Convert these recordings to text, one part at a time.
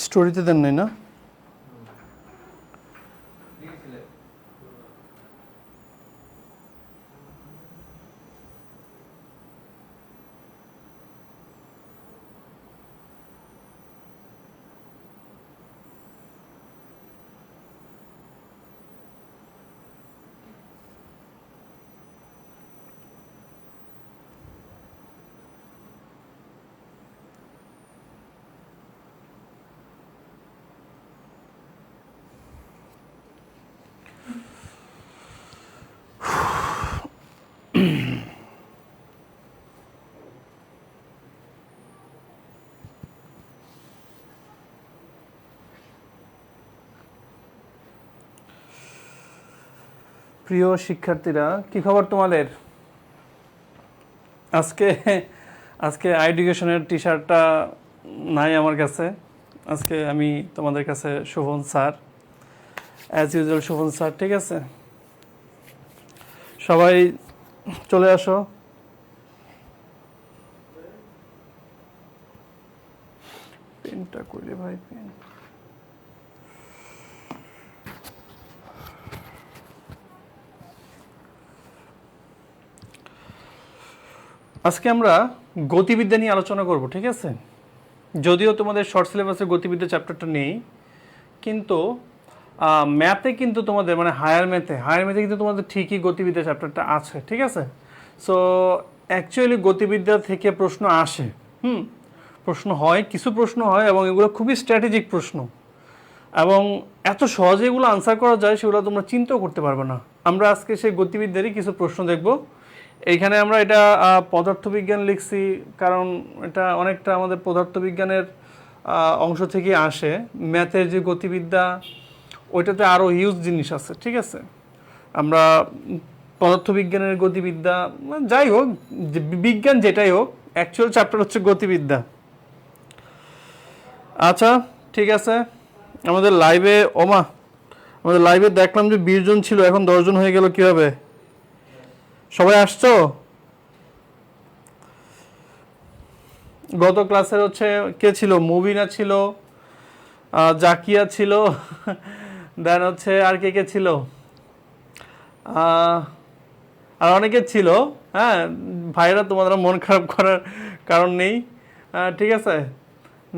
স্টোরিতে দেন নাই না? প্রিয় শিক্ষার্থীরা, কি খবর তোমাদের? আজকে আজকে এডুকেশনের টি শার্টটা নাই আমার কাছে। আজকে আমি তোমাদের কাছে Shobhan sir, as usual Shobhan sir. ঠিক আছে, সবাই চলে আসো। পেনটা কইলে ভাই, পেন আজকে আমরা গতিবিদ্যা নিয়ে আলোচনা করব। ঠিক আছে, যদিও তোমাদের শর্ট সিলেবাসে গতিবিদ্যা চ্যাপ্টারটা নেই, কিন্তু ম্যাথে কিন্তু তোমাদের মানে হায়ার ম্যাথে কিন্তু তোমাদের ঠিকই গতিবিদ্যা চ্যাপ্টারটা আছে। ঠিক আছে, সো অ্যাকচুয়ালি গতিবিদ্যা থেকে প্রশ্ন আসে, প্রশ্ন হয়, কিছু প্রশ্ন হয়, এবং এগুলো খুবই স্ট্র্যাটেজিক প্রশ্ন, এবং এত সহজে এগুলো আনসার করা যায় সেগুলো তোমরা চিন্তাও করতে পারবে না। আমরা আজকে সেই গতিবিদ্যারই কিছু প্রশ্ন দেখব। এইখানে আমরা এটা পদার্থবিজ্ঞান লিখছি, কারণ এটা অনেকটা আমাদের পদার্থবিজ্ঞানের অংশ থেকে আসে। ম্যাথের যে গতিবিদ্যা, ওইটাতে আরও হিউজ জিনিস আছে। ঠিক আছে, আমরা পদার্থবিজ্ঞানের গতিবিদ্যা, যাই হোক, বিজ্ঞান যেটাই হোক, অ্যাকচুয়াল চ্যাপ্টার হচ্ছে গতিবিদ্যা। আচ্ছা, ঠিক আছে, আমাদের লাইভে দেখলাম যে 20 জন ছিল, এখন 10 জন হয়ে গেল কিভাবে? সবাই আসছো? গত ক্লাসের হচ্ছে কে ছিল? মুবিনা ছিল, জাকিয়া ছিল, দেন হচ্ছে আর কে ছিল, আর অনেকে ছিল। হ্যাঁ ভাইরা, তোমাদের মন খারাপ করার কারণ নেই। ঠিক আছে,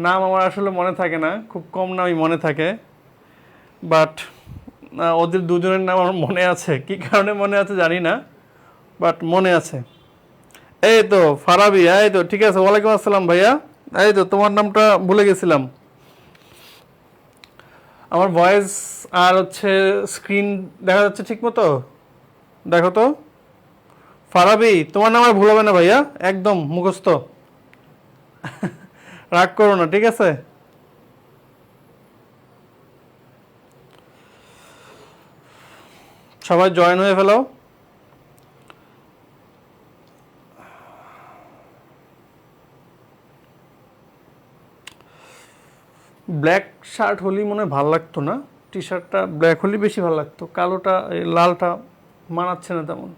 নাম আমার আসলে মনে থাকে না, খুব কম নামই মনে থাকে, বাট ওদের দুজনের নাম আমার মনে আছে। কি কারণে মনে আছে জানি না, বাট মনে আছে। এই তো ফারাবি, এই তো ঠিক আছে। ওয়ালাইকুম আসসালাম ভাইয়া। এই তো তোমার নামটা ভুলে গেছিলাম। আমার ভয়েস আর হচ্ছে স্ক্রিন দেখা যাচ্ছে ঠিক মতো? দেখো তো ফারাবি, তোমার নাম আর ভুল হবে না ভাইয়া, একদম মুখস্থ। রাগ করো না, ঠিক আছে? সবাই জয়েন হয়ে ফেলো। ব্ল্যাক শার্ট হলেই মনে হয় ভালো লাগতো না, টি শার্টটা ব্ল্যাক হলেই বেশি ভালো লাগতো। কালোটা, এই লালটা মানাচ্ছে না তেমন।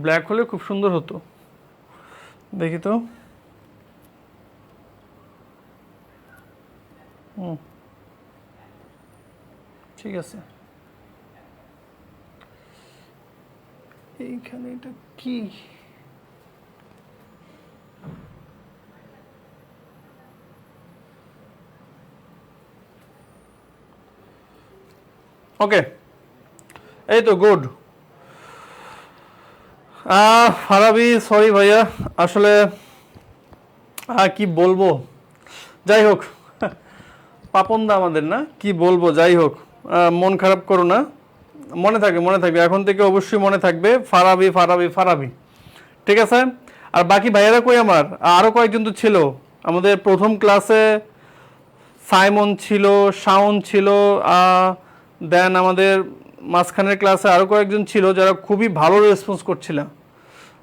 ব্ল্যাক হলে খুব সুন্দর হতো। দেখি তো, ঠিক আছে। এইখানে এটা কি? ওকে, এই তো গুড। ফারাবি, সরি ভাইয়া, আসলে কি বলবো, যাই হোক, পাপনদা আমাদের না, কি বলবো, যাই হোক, মন খারাপ করো না। মনে থাকবে, এখন থেকে অবশ্যই মনে থাকবে, ফারাবি ফারাবি ফারাবি। ঠিক আছে, আর বাকি ভাইয়ারা কই আমার? আরও কয়েকজন তো ছিল আমাদের প্রথম ক্লাসে। সাইমন ছিল, শাওন ছিল, দেন আমাদের মাঝখানের ক্লাসে আরও কয়েকজন ছিল যারা খুবই ভালো রেসপন্স করছিল।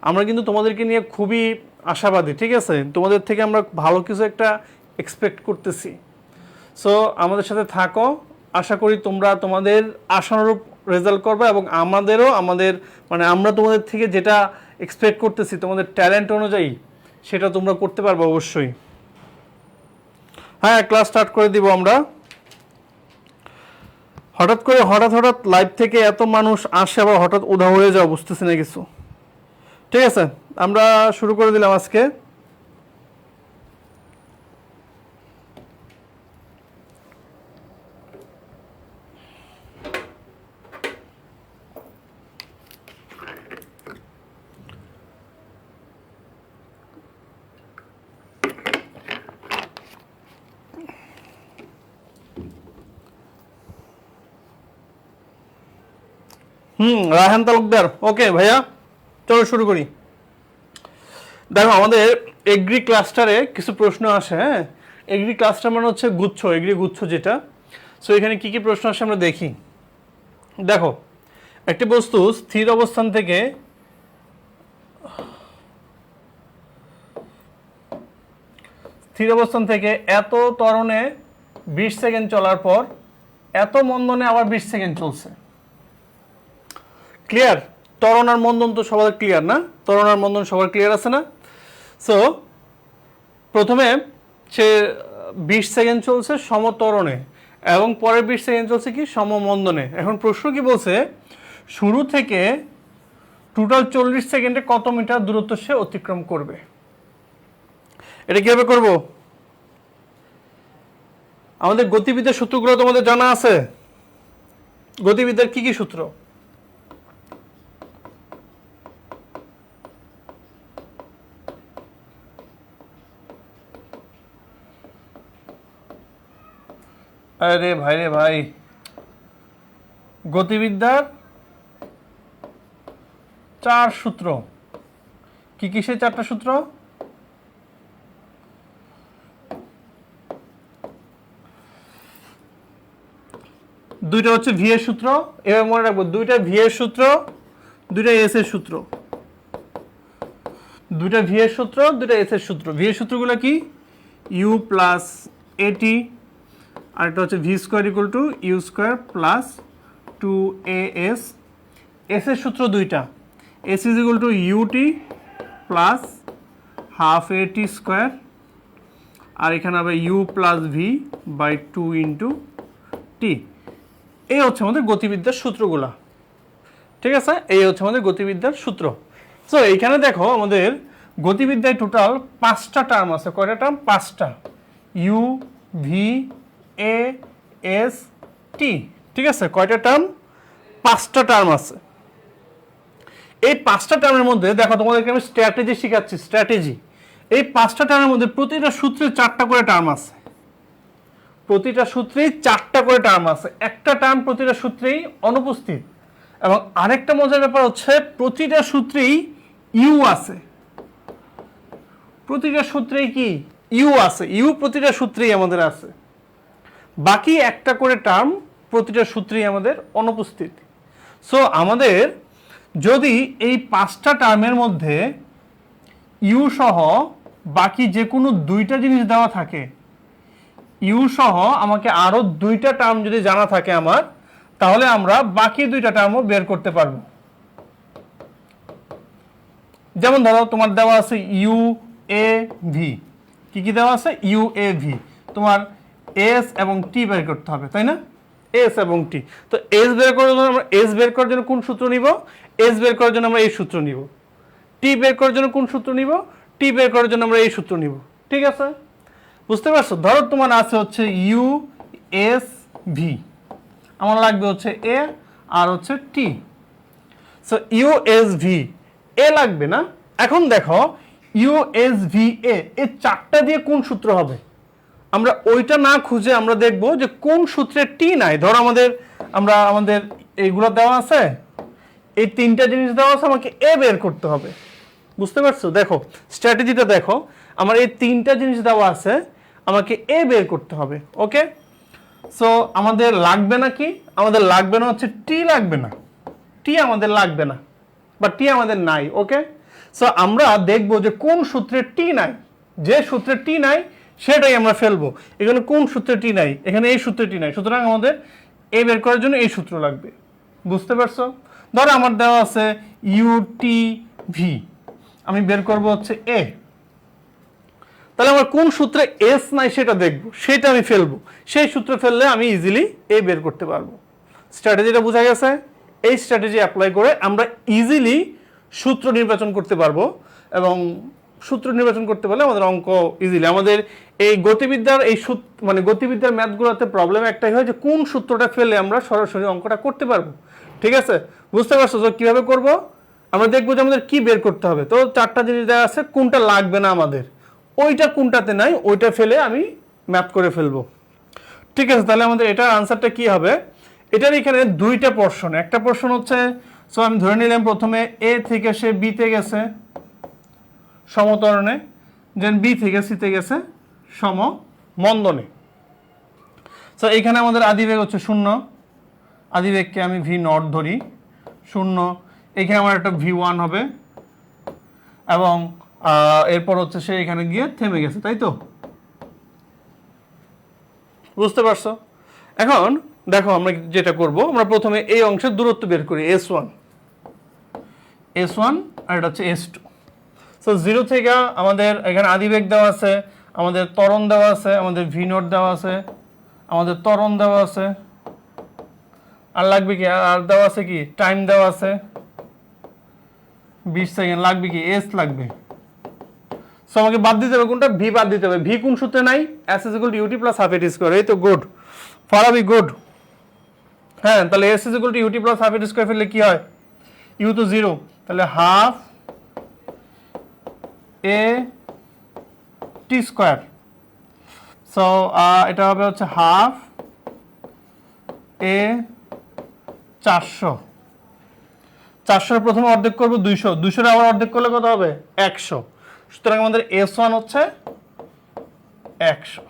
আমরা কিন্তু তোমাদেরকে নিয়ে খুবই আশাবাদী। ঠিক আছে, তোমাদের থেকে আমরা ভালো কিছু একটা এক্সপেক্ট করতেছি। সো আমাদের সাথে থাকো, আশা করি তোমরা তোমাদের আশানুরূপ রেজাল্ট করবে, এবং আমাদের মানে আমরা তোমাদের থেকে যেটা এক্সপেক্ট করতেছি তোমাদের ট্যালেন্ট অনুযায়ী সেটা তোমরা করতে পারবে অবশ্যই। হ্যাঁ, ক্লাস স্টার্ট করে দিব আমরা। হঠাৎ করে হঠাৎ লাইভ থেকে এত মানুষ আসে আবার হঠাৎ উধাও হয়ে যাও, বুঝতেছি না কিছু। ঠিক আছে, আমরা শুরু করে দিলাম আজকে। রায়হান তালুকদার, ওকে ভাইয়া, চলো শুরু করি। দেখো, আমাদের এগ্রি ক্লাস্টারে কিছু প্রশ্ন আসে। হ্যাঁ, এগ্রি ক্লাস্টার মানে হচ্ছে গুচ্ছ, এগ্রি গুচ্ছ যেটা। সো এখানে কি কি প্রশ্ন আসে আমরা দেখি। দেখো, একটি বস্তু স্থির অবস্থান থেকে এত ত্বরণে 20 সেকেন্ড চলার পর এত মন্দনে আবার 20 সেকেন্ড চলছে। ক্লিয়ার? ত্বরণ আর মন্দন তো সবার ক্লিয়ার না? ত্বরণ আর মন্দন সবার ক্লিয়ার আছে না? সো প্রথমে সে 20 সেকেন্ড চলছে সমত্বরণে এবং পরের 20 সেকেন্ড চলছে কি সমমন্দনে। এখন প্রশ্ন কি বলছে, শুরু থেকে টোটাল 40 সেকেন্ডে কত মিটার দূরত্ব সে অতিক্রম করবে। এটা কিভাবে করব? আমাদের গতিবিদ্যার সূত্রগুলো তোমাদের জানা আছে? গতিবিদ্যার কি কি সূত্র? আরে ভাই রে ভাই, গতিবিদ্যার 4 সূত্র। কি কি সেই 4টা সূত্র? দুইটা হচ্ছে ভি এর সূত্র, এবার মনে রাখবো দুইটা ভি এর সূত্র, দুইটা এস এর সূত্র। দুইটা ভি এর সূত্র, দুইটা এস এর সূত্র। ভি এর সূত্রগুলো কি? ইউ প্লাস এটি, আর এটা হচ্ছে v square equal to you square plus 2as। S এর সূত্র দুইটা, s is equal to UT plus half এটি স্কোয়ার, আর এখানে হবে u plus v by 2 into t. এই হচ্ছে আমাদের গতিবিদ্যার সূত্রগুলা। ঠিক আছে, এই হচ্ছে আমাদের গতিবিদ্যার সূত্র। সো এইখানে দেখো, আমাদের গতিবিদ্যায় টোটাল 5টা টার্ম আছে। কয়টা টার্ম? 5টা। ইউ, ভি, এ, এস, টি। ঠিক আছে, কয়টা টার্ম? 5টা টার্ম আছে। এই 5টা টার্মের মধ্যে দেখো, তোমাদেরকে আমি স্ট্র্যাটেজি শেখাচ্ছি। স্ট্র্যাটেজি, এই 5টা টার্মের মধ্যে প্রতিটা সূত্রে 4টা করে টার্ম আছে। প্রতিটা সূত্রেই 4টা করে টার্ম আছে। একটা টার্ম প্রতিটা সূত্রেই অনুপস্থিত। এবং আরেকটা মজার ব্যাপার হচ্ছে, প্রতিটা সূত্রেই ইউ আছে। প্রতিটা সূত্রেই কি ইউ আছে? ইউ প্রতিটা সূত্রেই আমাদের আছে। বাকি একটা করে টার্ম প্রতিটা সূত্রেই আমাদের অনুপস্থিত। সো আমাদের যদি এই 5টা টার্মের মধ্যে ইউ সহ বাকি যে কোনো 2টা জিনিস দেওয়া থাকে, ইউ সহ আমাকে আরো 2টা টার্ম যদি জানা থাকে আমার, তাহলে আমরা বাকি 2টা টার্মও বের করতে পারবো। যেমন ধরো, তোমার দেওয়া আছে ইউ এ ভি। কি কি দেওয়া আছে? U A V. তোমার এস এবং টি বের করতে হবে, তাই না? এস এবং টি। তো এস বের করার জন্য আমরা এস বের করার জন্য কোন সূত্র নিব? এস বের করার জন্য আমরা এই সূত্র নিব। টি বের করার জন্য কোন সূত্র নিব? টি বের করার জন্য আমরা এই সূত্র নিব। ঠিক আছে, বুঝতে পারছো? ধরো তোমার আছে হচ্ছে ইউ এস ভি, আমার লাগবে হচ্ছে এ আর হচ্ছে টি। সো ইউ এস ভি, এ লাগবে না? এখন দেখো, ইউ এস ভি এ, এই 4টা দিয়ে কোন সূত্র হবে? আমরা ওইটা না খুঁজে আমরা দেখব যে কোন সূত্রে টি নাই। ধরো আমাদের এইগুলো দেওয়া আছে, এই 3টা জিনিস দেওয়া আছে, আমাকে এ বের করতে হবে। বুঝতে পারছো? দেখো স্ট্র্যাটেজিটা দেখো, আমার এই 3টা জিনিস দেওয়া আছে, আমাকে এ বের করতে হবে। ওকে, সো আমাদের লাগবে না কি? আমাদের লাগবে না হচ্ছে টি, লাগবে না টি, আমাদের লাগবে না, বা টি আমাদের নাই। ওকে, সো আমরা দেখব যে কোন সূত্রে টি নাই। যে সূত্রে টি নাই সেটাই আমরা ফেলবো। এখানে কোন সূত্রে টি নাই? এখানে এই সূত্রে টি নাই, সুতরাং আমাদের এ বের করার জন্য এই সূত্র লাগবে। বুঝতে পারছো? ধরো আমার দেওয়া আছে ইউ টি ভি, আমি বের করবো হচ্ছে এ। তাহলে আমার কোন সূত্রে এস নাই সেটা দেখবো, সেটা আমি ফেলবো। সেই সূত্রে ফেললে আমি ইজিলি এ বের করতে পারবো। স্ট্র্যাটেজিটা বোঝা গেছে? এই স্ট্র্যাটেজি অ্যাপ্লাই করে আমরা ইজিলি সূত্র নির্বাচন করতে পারবো, এবং সূত্র নির্বাচন করতে পারলে আমাদের অঙ্ক ইজিলি। আমাদের এই গতিবিদ্যার মানে গতিবিদ্যার ম্যাথগুলোতে প্রবলেম একটাই হয় যে কোন সূত্রটা ফেলে আমরা সরাসরি অঙ্কটা করতে পারবো। ঠিক আছে, বুঝতে পারছো তো কীভাবে করব? আমরা দেখবো যে আমাদের কি বের করতে হবে। তো 4টা জিনিস দেওয়া আছে, কোনটা লাগবে না আমাদের, ওইটা কোনটাতে নাই ওইটা ফেলে আমি ম্যাথ করে ফেলবো। ঠিক আছে, তাহলে আমাদের এটার আনসারটা কি হবে? এটার এখানে 2টা পোরশন। একটা পোরশন হচ্ছে, সো আমি ধরে নিলাম প্রথমে এ থেকে সে বিতে গেছে সমতরণে, দেন বি থেকে সিতে গেছে সমমন্দনে। সো এখানে আমাদের আদিবেগ হচ্ছে 0, আদিবেগকে আমি ভি নট ধরি 0। এখানে আমার একটা V1 হবে, এবং এরপর হচ্ছে সে এখানে গিয়ে থেমে গেছে, তাই তো? বুঝতে পারছো? এখন দেখো আমরা যেটা করব, আমরা প্রথমে এই অংশের দূরত্ব বের করি, S1 আর এটা হচ্ছে S2। সো 0 থেকে আমাদের এখানে আদিবেগ দেওয়া আছে, আমাদের ত্বরণ দেওয়া আছে, আমাদের ভি নট দেওয়া আছে, আমাদের ত্বরণ দেওয়া আছে, আর লাগবে কি, আর দেওয়া আছে কি, টাইম দেওয়া আছে 20 সেকেন্ড, লাগবে কি, এস লাগবে। সো আমাকে বাদ দিতে হবে কোনটা, ভি বাদ দিতে হবে। ভি কোন সূত্রে নাই? S is equal to UT plus half AT square. এই তো গুড, ফারাবি গুড। হ্যাঁ, তাহলে S is equal to UT plus half AT square ফেললে কি হয়? ইউ তো 0, তাহলে half A T square. So এটা হবে হচ্ছে হাফ এ 400। 400 প্রথমে অর্ধেক করবো 200, 200 আবার অর্ধেক করলে কত হবে? 100। সুতরাং আমাদের S1 হচ্ছে 100।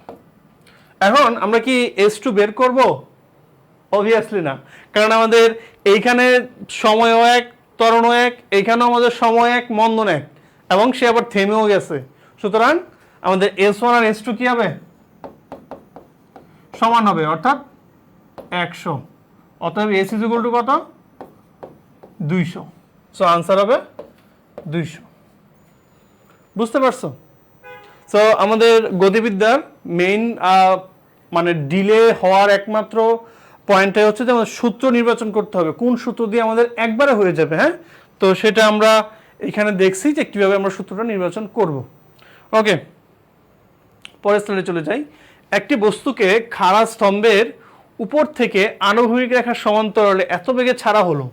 এখন আমরা কি S2 বের করব? অবভিয়াসলি না, কারণ আমাদের এইখানে সময়ও এক, ত্বরণও এক, এইখানেও আমাদের সময় এক, মন্দন এক, এবং সে আবার থেমেও গেছে। সুতরাং আমাদের S1 আর S2 কি হবে? সমান হবে, অর্থাৎ 100। অতএব S ইজ ইকুয়াল টু কত? 200। সো আনসার হবে 200। বুঝতে পারছো? সো আমাদের গতিবিদ্যার মেইন মানে ডিলে হওয়ার একমাত্র পয়েন্টটাই হচ্ছে যে আমাদের সূত্র নির্বাচন করতে হবে, কোন সূত্র দিয়ে আমাদের একবারে হয়ে যাবে। হ্যাঁ, তো সেটা আমরা এখানে দেখছি যে কীভাবে আমরা সূত্রটা নির্বাচন করব। ওকে, পরের স্লাইডে চলে যাই। একটি বস্তুকে খাড়া স্তম্ভের উপর থেকে আনুভূমিক রেখার সমান্তরালে এত বেগে ছাড়া হলো,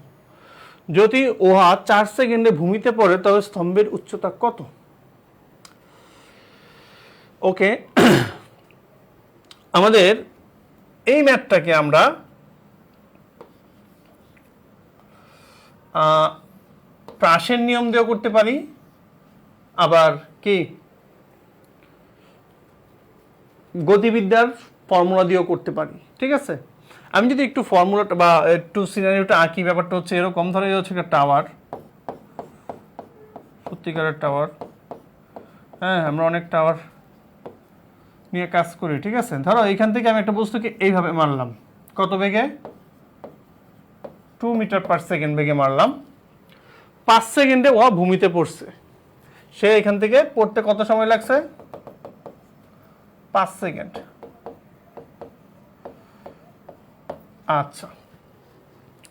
যদি উহা 4 সেকেন্ডে ভূমিতে পড়ে তবে স্তম্ভের উচ্চতা কত? ওকে, আমাদের এই ম্যাথটাকে আমরা প্রাসের নিয়ম দিয়েও করতে পারি, আবার কি গতিবিদ্যার ফর্মুলা দিয়েও করতে পারি। ঠিক আছে, আমি যদি একটু ফর্মুলাটা বা একটু সিনারিওটা আঁকি, ব্যাপারটা হচ্ছে এরকম। ধরো এই হচ্ছে একটা টাওয়ার, সত্যিকারের টাওয়ার। হ্যাঁ, আমরা অনেক টাওয়ার নিয়ে কাজ করি। ঠিক আছে, ধরো এইখান থেকে আমি একটা বস্তুকে এইভাবে মারলাম, কত বেগে? 2 মিটার পার সেকেন্ড বেগে মারলাম। 5 সেকেন্ডে ও ভূমিতে পড়ছে। সে এখান থেকে পড়তে কত সময় লাগছে? 5 সেকেন্ড। আচ্ছা,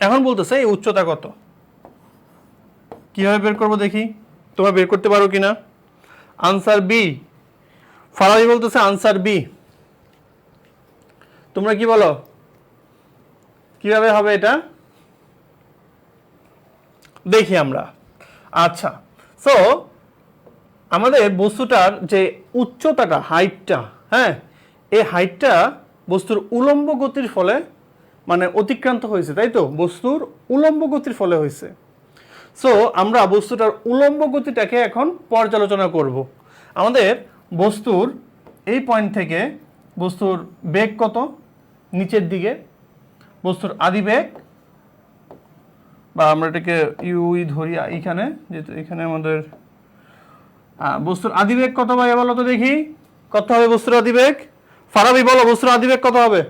এখন বলতেছে এই উচ্চতা কত, কিভাবে বের করবো দেখি, তোমরা বের করতে পারো কিনা? Answer B. ফারাবি বলতেছে আনসার বি। তোমরা কি বলো, কিভাবে হবে এটা? দেখি আমরা। আচ্ছা, সো আমাদের বস্তুটার যে উচ্চতাটা, হাইটটা, হ্যাঁ, এই হাইটটা বস্তুর উলম্ব গতির ফলে মানে অতিক্রান্ত হয়েছে, তাই তো? বস্তুর উলম্ব গতির ফলে হয়েছে। সো আমরা বস্তুটার উলম্ব গতিটাকে এখন পর্যালোচনা করব। আমাদের বস্তুর এই পয়েন্ট থেকে বস্তুর বেগ কত নিচের দিকে, বস্তুর আদিবেগ, বা আমরা এটাকে ইউই ধরি এইখানে, যেহেতু এখানে আমাদের বস্তুর আদিবেগ কত ভাই বলো তো দেখি, কত হবে বস্তুর আদিবেগ? ফারাবি বলো, বস্তুর আদিবেগ কত হবে?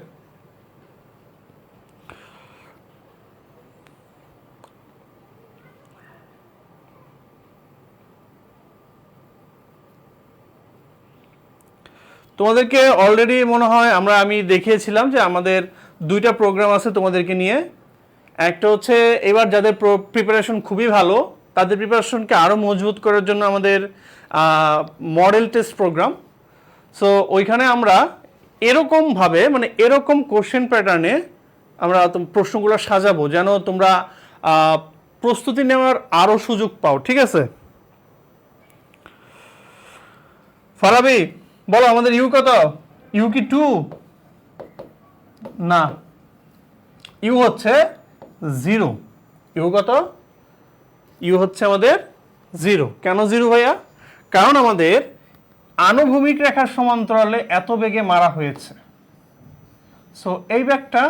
তোমাদেরকে অলরেডি মনে হয় আমি দেখিয়েছিলাম যে আমাদের দুইটা প্রোগ্রাম আছে তোমাদেরকে নিয়ে। একটা হচ্ছে এবার যাদের প্রিপারেশন খুবই ভালো তাদের প্রিপারেশনকে আরও মজবুত করার জন্য আমাদের মডেল টেস্ট প্রোগ্রাম। সো ওইখানে আমরা এরকমভাবে মানে এরকম কোশ্চেন প্যাটার্নে আমরা প্রশ্নগুলো সাজাবো যেন তোমরা প্রস্তুতি নেওয়ার আরও সুযোগ পাও, ঠিক আছে? ফারাবি বলো আমাদের ইউ কত? ইউ কি 2? না, ইউ হচ্ছে 0। ইউ কত? ইউ হচ্ছে আমাদের 0। কেন 0 ভাইয়া? কারণ আমাদের আনুভূমিক রেখার সমান্তরালে এত বেগে মারা হয়েছে। সো এই বেগটা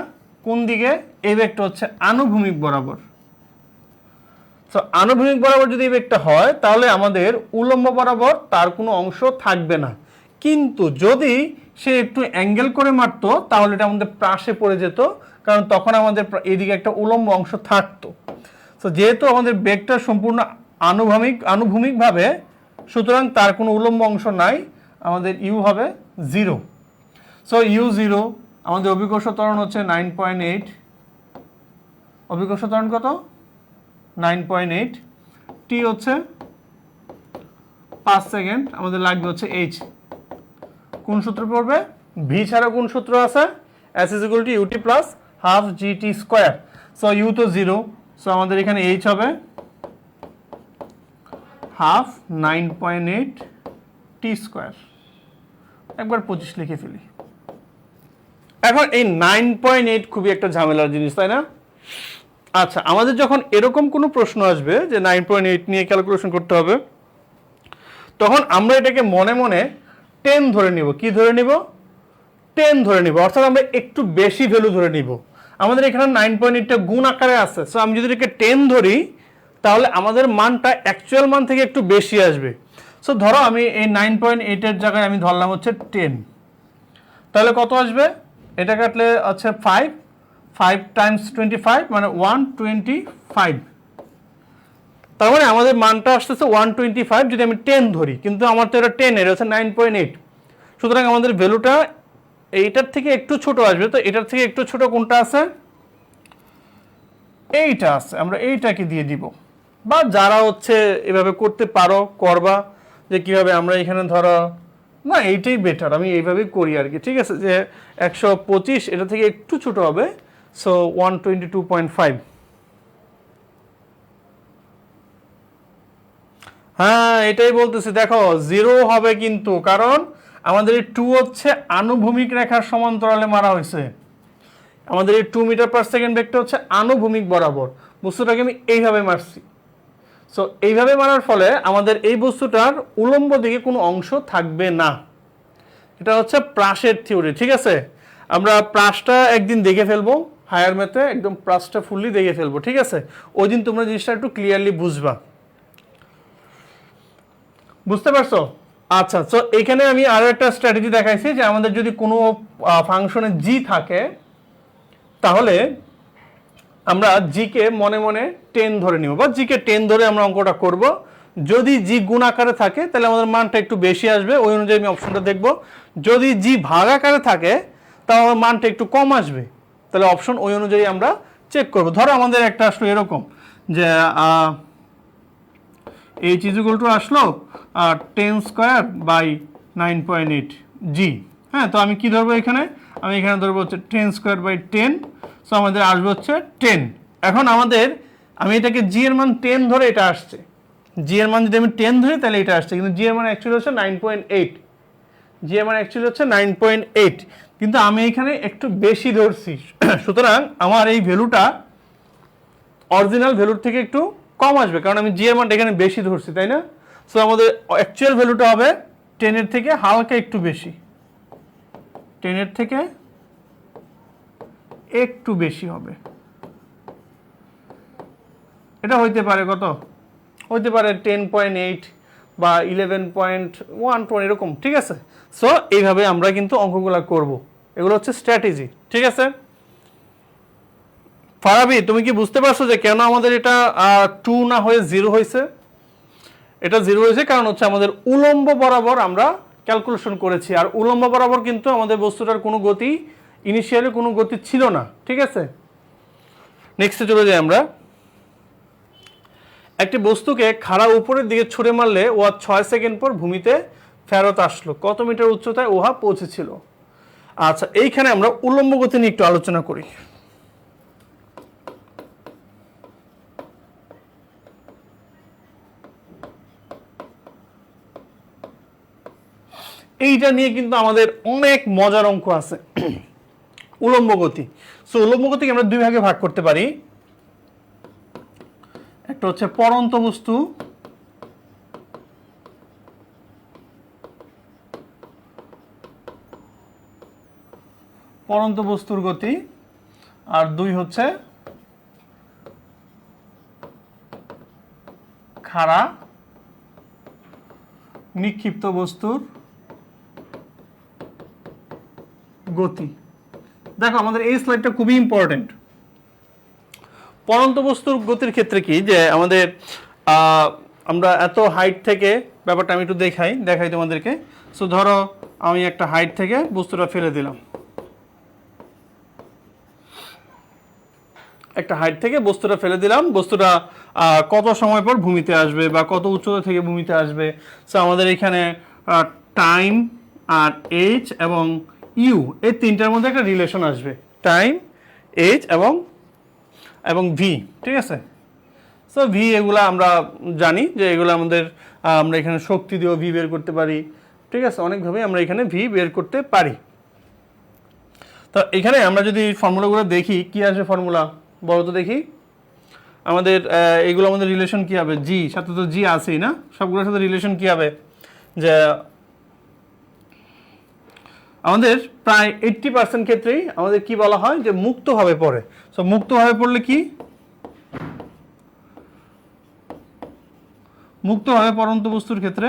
কোন দিকে? এই বেগটা হচ্ছে আনুভূমিক বরাবর। সো আনুভূমিক বরাবর যদি এই বেগটা হয় তাহলে আমাদের উলম্ব বরাবর তার কোনো অংশ থাকবে না। কিন্তু যদি সে একটু অ্যাঙ্গেল করে মারতো তাহলে এটা আমাদের পাশে পড়ে যেত, কারণ তখন আমাদের এদিকে একটা উলম্ব অংশ থাকতো। সো যেহেতু আমাদের বেগটা সম্পূর্ণ আনুভূমিকভাবে, সুতরাং তার কোনো উলম্ব অংশ নাই, আমাদের ইউ হবে 0। So U 0। আমাদের অভিকর্ষ ত্বরণ হচ্ছে 9.8। অভিকর্ষ ত্বরণ কত? 9.8। টি হচ্ছে 5 সেকেন্ড। আমাদের লাগবে হচ্ছে এইচ। কোন সূত্র পড়বে? ভি ছাড়া কোন সূত্র আছে? S is equal to UT plus half GT square. So U তো 0। সো আমাদের এখানে এইচ হবে হাফ 9.8 টি স্কোয়ার। একবার 25 লিখে ফেলি। এখন এই 9.8 খুবই একটা ঝামেলার জিনিস, তাই না? আচ্ছা, আমাদের যখন এরকম কোনো প্রশ্ন আসবে যে 9.8 নিয়ে ক্যালকুলেশন করতে হবে, তখন আমরা এটাকে মনে মনে 10 ধরে নিব। কি ধরে নিব? 10 ধরে নিব, অর্থাৎ আমরা একটু বেশি ভ্যালু ধরে নিব। আমাদের এখানে 9.8টা গুণ আকারে আছে। সো আমি যদি এটাকে 10 ধরি তাহলে আমাদের মানটা অ্যাকচুয়াল মান থেকে একটু বেশি আসবে। সো ধরো আমি এই 9.8 এর জায়গায় আমি ধরলাম হচ্ছে 10, তাহলে কত আসবে? এটা কাটলে হচ্ছে 5 টাইমস 25 মানে 125। তার মানে আমাদের মানটা আসতেছে 125 যদি আমি 10 ধরি, কিন্তু আমার তো এটা 10, এটা হচ্ছে 9.8। সুতরাং আমাদের ভ্যালুটা এইটার থেকে একটু ছোট আসবে। তো এটার থেকে একটু ছোট কোনটা আছে? এইটা আছে। আমরা এইটাকে দিয়ে দিব। বা যারা হচ্ছে এভাবে করতে পারো করবা, যে কিভাবে আমরা এখানে ধরো না, এইটাই বেটার, আমি এইভাবেই করি আর কি, ঠিক আছে? যে 125 এটা থেকে একটু ছোট হবে। সো 122.5। হ্যাঁ, এটাই বলতেছি। দেখো 0 হবে কিন্তু, কারণ আমাদের এই 2 হচ্ছে আনুভূমিক রেখার সমান্তরালে মারা হয়েছে। আমাদের এই 2 মিটার পার সেকেন্ড বেগটা হচ্ছে আনুভূমিক বরাবর। বস্তুটাকে আমি এইভাবে মারছি। সো এইভাবে মারার ফলে আমাদের এই বস্তুটার উলম্ব দিকে কোনো অংশ থাকবে না। এটা হচ্ছে প্রাসের থিওরি, ঠিক আছে? আমরা প্রাসটা একদিন দেখে ফেলবো হায়ার ম্যাথে, একদম প্রাসটা ফুললি দেখে ফেলবো, ঠিক আছে? ওই দিন তোমরা জিনিসটা একটু ক্লিয়ারলি বুঝবা। বুঝতে পারছো? আচ্ছা, তো এখানে আমি আরো একটা স্ট্র্যাটেজি দেখাইছি যে আমাদের যদি কোনো ফাংশনে জি থাকে তাহলে আমরা জিকে মনে মনে 10 ধরে নিব, বা জিকে 10 ধরে আমরা অঙ্কটা করব। যদি জি গুণ আকারে থাকে তাহলে আমাদের মানটা একটু বেশি আসবে, ওই অনুযায়ী আমি অপশনটা দেখব। যদি জি ভাগ আকারে থাকে তাহলে আমার মানটা একটু কম আসবে, তাহলে অপশন ওই অনুযায়ী আমরা চেক করব। ধরো আমাদের একটা আসলো এরকম যে এইচ ইজ ইকুয়াল টু আসলো 10 স্কোয়ার বাই 9.8 জি। হ্যাঁ, তো আমি কি ধরবো এখানে? আমি এখানে ধরবো হচ্ছে 10 স্কোয়ার বাই 10। সো আমাদের আসবে হচ্ছে 10। এখন আমি এটাকে জি এর মান 10 ধরে এটা আসছে। জি এর মান যদি আমি 10 ধরি তাহলে এটা আসছে, কিন্তু জি এর মান অ্যাকচুয়ালি হচ্ছে 9.8। জি এর মান অ্যাকচুয়ালি হচ্ছে 9.8, কিন্তু আমি এখানে একটু বেশি ধরছি। সুতরাং আমার এই ভ্যালুটা অরিজিনাল ভ্যালুর থেকে একটু কম আসবে, কারণ আমি জি এর মানটা এখানে বেশি ধরছি, তাই না? সো আমাদের অ্যাকচুয়াল ভ্যালুটা হবে 10 এর থেকে হালকা একটু বেশি। 10 এর থেকে একটু বেশি হবে। এটা হইতে পারে কত? হইতে পারে 10.8 বা 11.1 এরকম, ঠিক আছে? সো এইভাবে আমরা কিন্তু অঙ্কগুলো করব। এগুলো হচ্ছে স্ট্র্যাটেজি, ঠিক আছে? ফারাবি, তুমি কি বুঝতে পারছো যে কেন আমাদের এটা 2 না হয়ে 0 হয়েছে? এটা 0 হয়েছে কারণ হচ্ছে আমাদের উলম্ব বরাবর আমরা ক্যালকুলেশন করেছি। আর উলম্ব বরাবর কিন্তু আমাদের বস্তুটার কোনো গতি, ইনিশিয়ালি কোনো গতি ছিল না, ঠিক আছে। নেক্সটে চলে যাই আমরা। একটি বস্তুকে খাড়া উপরের দিকে ছুঁড়ে মারলে উহা 6 সেকেন্ড পর ভূমিতে ফেরত আসলো। কত মিটার উচ্চতায় উহা পৌঁছেছিল? আচ্ছা, এইখানে আমরা উলম্ব গতি নিয়ে একটু আলোচনা করি। এইটা নিয়ে কিন্তু আমাদের অনেক মজার অঙ্ক আছে, উলম্ব গতি। সো উলম্ব গতিকে আমরা দুই ভাগে ভাগ করতে পারি। একটা হচ্ছে পড়ন্ত বস্তু, পড়ন্ত বস্তুর গতি, আর দুই হচ্ছে খাড়া নিক্ষিপ্ত বস্তুর গতি। দেখো আমাদের এই স্লাইডটা খুবই ইম্পর্টেন্ট। পড়ন্ত বস্তুর গতির ক্ষেত্রে কি যে আমাদের আমরা এত হাইট থেকে, ব্যাপারটা আমি একটু দেখাই তোমাদেরকে। সো ধরো আমি একটা হাইট থেকে বস্তুটা ফেলে দিলাম, একটা হাইট থেকে বস্তুটা ফেলে দিলাম, বস্তুটা কত সময় পর ভূমিতে আসবে বা কত উচ্চতা থেকে ভূমিতে আসবে। সো আমাদের এখানে টাইম আর এইচ এবং ইউ, এই তিনটার মধ্যে একটা রিলেশন আসবে, টাইম, এইচ এবং ভি, ঠিক আছে। সো ভি এগুলা আমরা জানি যে এগুলো আমাদের, আমরা এখানে শক্তি দিয়েও ভি বের করতে পারি, ঠিক আছে। অনেকভাবে আমরা এখানে ভি বের করতে পারি। তো এখানে আমরা যদি ফর্মুলাগুলো দেখি, কি আসবে ফর্মুলা বলো তো দেখি। আমাদের এগুলো আমাদের রিলেশন কি হবে? জি, সাথে তো জি আছেই না, সবগুলোর সাথে রিলেশন কি হবে? যে আমাদের প্রায় 80% ক্ষেত্রেই আমাদের কি বলা হয় যে মুক্তভাবে পড়ে। সো মুক্তভাবে পড়লে কি, মুক্তভাবে পড়ন্ত বস্তুর ক্ষেত্রে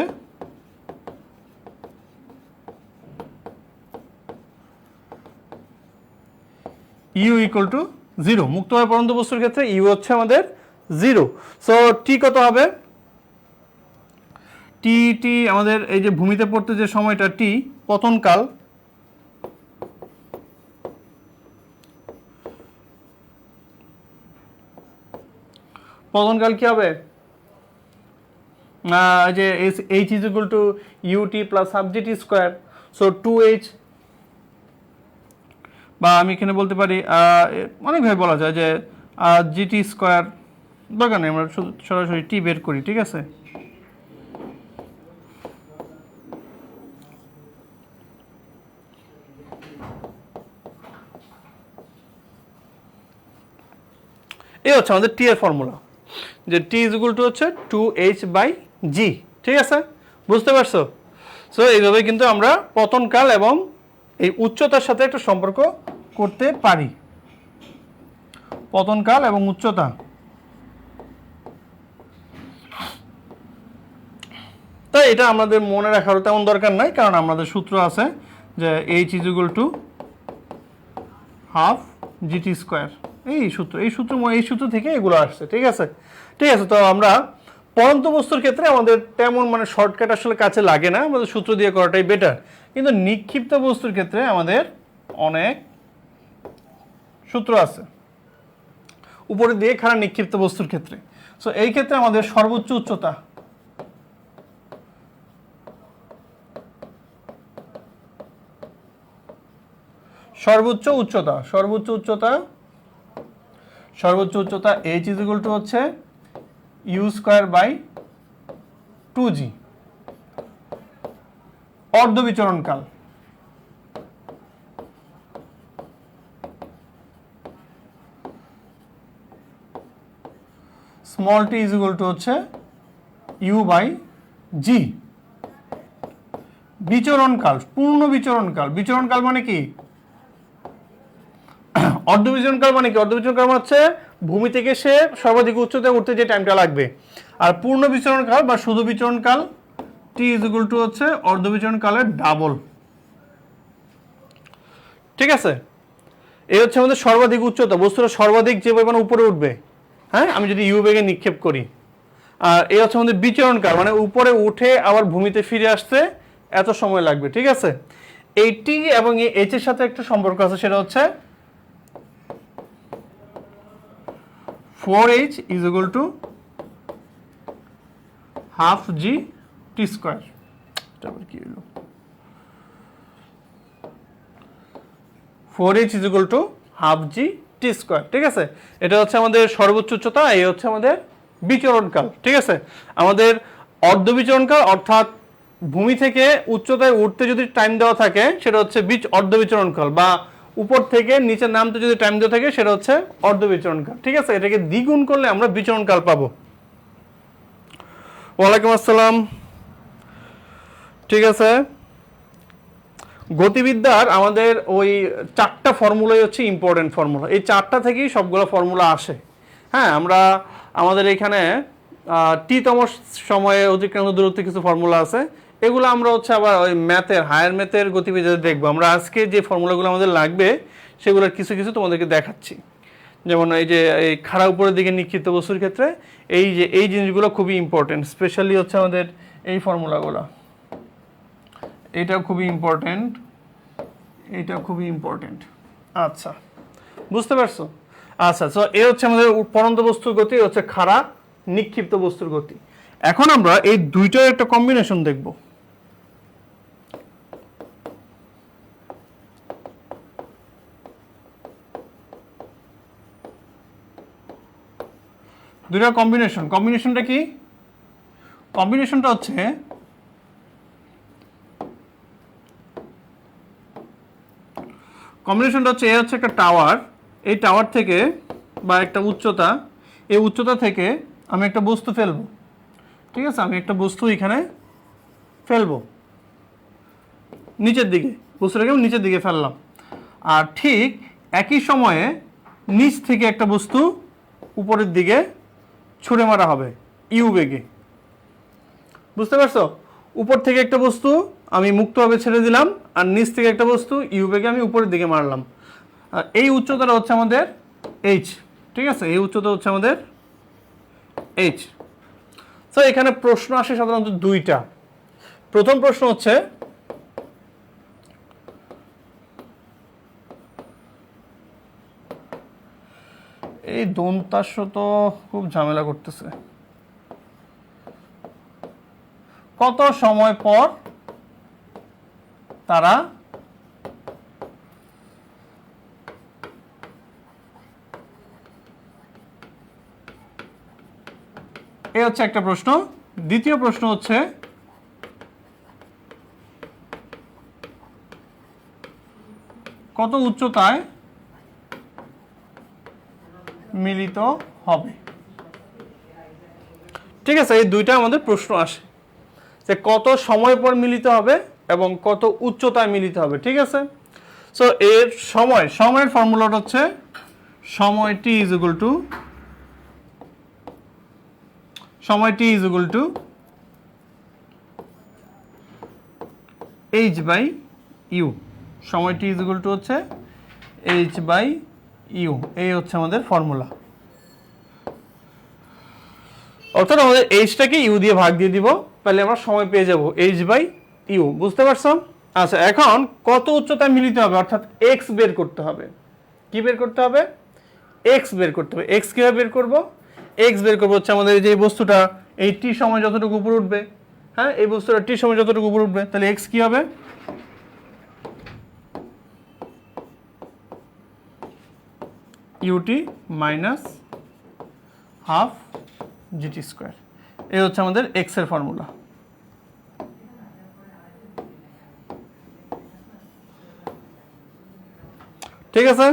ইউ ইকুয়াল টু 0। মুক্তভাবে পড়ন্ত বস্তুর ক্ষেত্রে ইউ হচ্ছে আমাদের 0। সো টি কত হবে? টি আমাদের এই যে ভূমিতে পড়তে যে সময়টা টি, পতনকাল, পতনকাল কি হবে? যে H is equal to UT plus half GT square. So 2h, বা আমি এখানে বলতে পারি অনেকভাবে বলা যায় যে জিটি স্কোয়ার, দরকার নেই, আমরা সরাসরি টি বের করি, ঠিক আছে। এই হচ্ছে আমাদের টি এর ফর্মুলা, যে টি ইজ ইকুয়াল টু হচ্ছে 2h/g, ঠিক আছে, বুঝতে পারছো? সো এইভাবে কিন্তু আমরা পতনকাল এবং এই উচ্চতার সাথে একটা সম্পর্ক করতে পারি, পতনকাল এবং উচ্চতা। তাই এটা আমাদের মনে রাখার তেমন দরকার নাই, কারণ আমাদের সূত্র আছে যে h is equal to half GT square. এই সূত্র থেকে এগুলো আসছে, ঠিক আছে। তো আমরা পড়ন্ত বস্তুর ক্ষেত্রে আমাদের তেমন মানে শর্টকাট আসলে কাছে লাগে না, আমাদের সূত্র দিয়ে করাটাই বেটার। কিন্তু নিক্ষিপ্ত বস্তুর ক্ষেত্রে আমাদের অনেক সূত্র আছে, উপরে দিয়ে খাড়া নিক্ষিপ্ত বস্তুর ক্ষেত্রে। সো এই ক্ষেত্রে আমাদের সর্বোচ্চ উচ্চতা, সর্বোচ্চ উচ্চতা h ইজ ইকুয়াল টু হচ্ছে ইউ স্কোয়ার বাই 2g। অর্ধবিচরণকাল, small t is equal to হচ্ছে ইউ বাই জি। বিচরণকাল, পূর্ণ বিচরণকাল মানে কি? অর্ধবিচরণকাল মানে কি? অর্ধবিচরণকাল মানে হচ্ছে ভূমি থেকে সে সর্বাধিক উচ্চতায় উঠতে যে টাইমটা লাগবে। আর পূর্ণ বিচরণকাল বা শুধু বিচরণকাল টি ইজ ইকুয়াল টু হচ্ছে অর্ধবিচরণকালের ডাবল, ঠিক আছে। এই হচ্ছে আমাদের সর্বাধিক উচ্চতা, বস্তুটা সর্বাধিক যে পরিমাণ উপরে উঠবে, হ্যাঁ, আমি যদি ইউ বেগে নিক্ষেপ করি। আর এই হচ্ছে আমাদের বিচরণকাল, মানে উপরে উঠে আবার ভূমিতে ফিরে আসতে এত সময় লাগবে, ঠিক আছে। এই টি এবং এই এইচ এর সাথে একটা সম্পর্ক আছে, সেটা হচ্ছে 4h is equal to half G T square. তারপর কি হলো, 4h is equal to half G T square, ঠিক আছে। এটা হচ্ছে আমাদের সর্বোচ্চ উচ্চতা, এই হচ্ছে আমাদের বিচরণকাল, ঠিক আছে। আমাদের অর্ধ বিচরণকাল অর্থাৎ ভূমি থেকে উচ্চতায় উঠতে যদি টাইম দেওয়া থাকে সেটা হচ্ছে অর্ধ বিচরণকাল, বা উপর থেকে নিচে নামতে যদি টাইম দেওয়া থাকে সেটা হচ্ছে অর্ধ বিচরণকাল, ঠিক আছে। এটাকে দ্বিগুণ করলে আমরা বিচরণকাল পাবো। ওয়ালাইকুম আসসালাম, ঠিক আছে। গতিবিদ্যার আমাদের ওই 4টা ফর্মুলাই হচ্ছে ইম্পর্টেন্ট ফর্মুলা, এই 4টা থেকেই সবগুলো ফর্মুলা আসে। হ্যাঁ, আমরা আমাদের এখানে টিতম সময়ে অতিক্রান্ত দূরত্বে কিছু ফর্মুলা আছে, এগুলো আমরা হচ্ছে আবার ওই ম্যাথের হায়ার ম্যাথের গতিবিদ্যা দেখবো। আমরা আজকে যে ফর্মুলাগুলো আমাদের লাগবে সেগুলোর কিছু কিছু তোমাদেরকে দেখাচ্ছি। যেমন এই যে এই খাড়া উপরের দিকে নিক্ষিপ্ত বস্তুর ক্ষেত্রে এই জিনিসগুলো খুবই ইম্পর্টেন্ট, স্পেশালি হচ্ছে আমাদের এই ফর্মুলাগুলো, এটা খুবই ইম্পর্টেন্ট, এটা খুবই ইম্পর্টেন্ট। আচ্ছা, বুঝতে পারছো? আচ্ছা, তো এ হচ্ছে আমাদের পড়ন্ত বস্তুর গতি, হচ্ছে খাড়া নিক্ষিপ্ত বস্তুর গতি। এখন আমরা এই দুইটার একটা কম্বিনেশন দেখব। দুইটা কম্বিনেশনটা কি? কম্বিনেশনটা হচ্ছে এ হচ্ছে একটা টাওয়ার, এই টাওয়ার থেকে বা একটা উচ্চতা, এই উচ্চতা থেকে আমি একটা বস্তু ফেলবো, ঠিক আছে। আমি একটা বস্তু এখানে ফেলবো নিচের দিকে, বস্তুটাকে আমি নিচের দিকে ফেললাম। আর ঠিক একই সময়ে নিচ থেকে একটা বস্তু উপরের দিকে ছুঁড়ে মারা হবে ইউ বেগে, বুঝতে পারছো? উপর থেকে একটা বস্তু আমি মুক্তভাবে ছেড়ে দিলাম, আর নিচ থেকে একটা বস্তু ইউ বেগে আমি উপরের দিকে মারলাম। আর এই উচ্চতাটা হচ্ছে আমাদের এইচ, ঠিক আছে। এই উচ্চতা হচ্ছে আমাদের এইচ। তো এখানে প্রশ্ন আসে সাধারণত দুইটা। প্রথম প্রশ্ন হচ্ছে এই দন্তাস্য তো খুব ঝামেলা করতেছে, কত সময় পর তারা এই হচ্ছে একটা প্রশ্ন। দ্বিতীয় প্রশ্ন হচ্ছে কত উচ্চতায় মিলিত হবে, ঠিক আছে। এই দুইটা আমাদের প্রশ্ন আসে যে কত সময় পর মিলিত হবে এবং কত উচ্চতায় মিলিত হবে, ঠিক আছে। সো এর সময়ের ফর্মুলাটা হচ্ছে সময় t is equal to h by u. সময় টি ইজ ইকুয়াল টু হচ্ছে এইচ বাই ইউ, এই হচ্ছে আমাদের ফর্মুলা। অর্থাৎ আমাদের এইচটাকে ইউ দিয়ে ভাগ দিয়ে দিব, তাহলে আমরা সময় পেয়ে যাব এইচ বাই ইউ, বুঝতে পারছো? আচ্ছা, এখন কত উচ্চতায় মিলিত হবে অর্থাৎ এক্স বের করতে হবে। কি বের করতে হবে? এক্স বের করতে হবে। এক্স কিভাবে বের করব? এক্স বের করবো হচ্ছে আমাদের যে বস্তুটা এই টি সময় যতটুকু উপরে উঠবে, হ্যাঁ, এই বস্তুটা টি সময় যতটুকু উপরে উঠবে, তাহলে এক্স কি হবে? UT minus half GT square. এই হচ্ছে আমাদের এক্স এর ফর্মুলা। ঠিক আছে।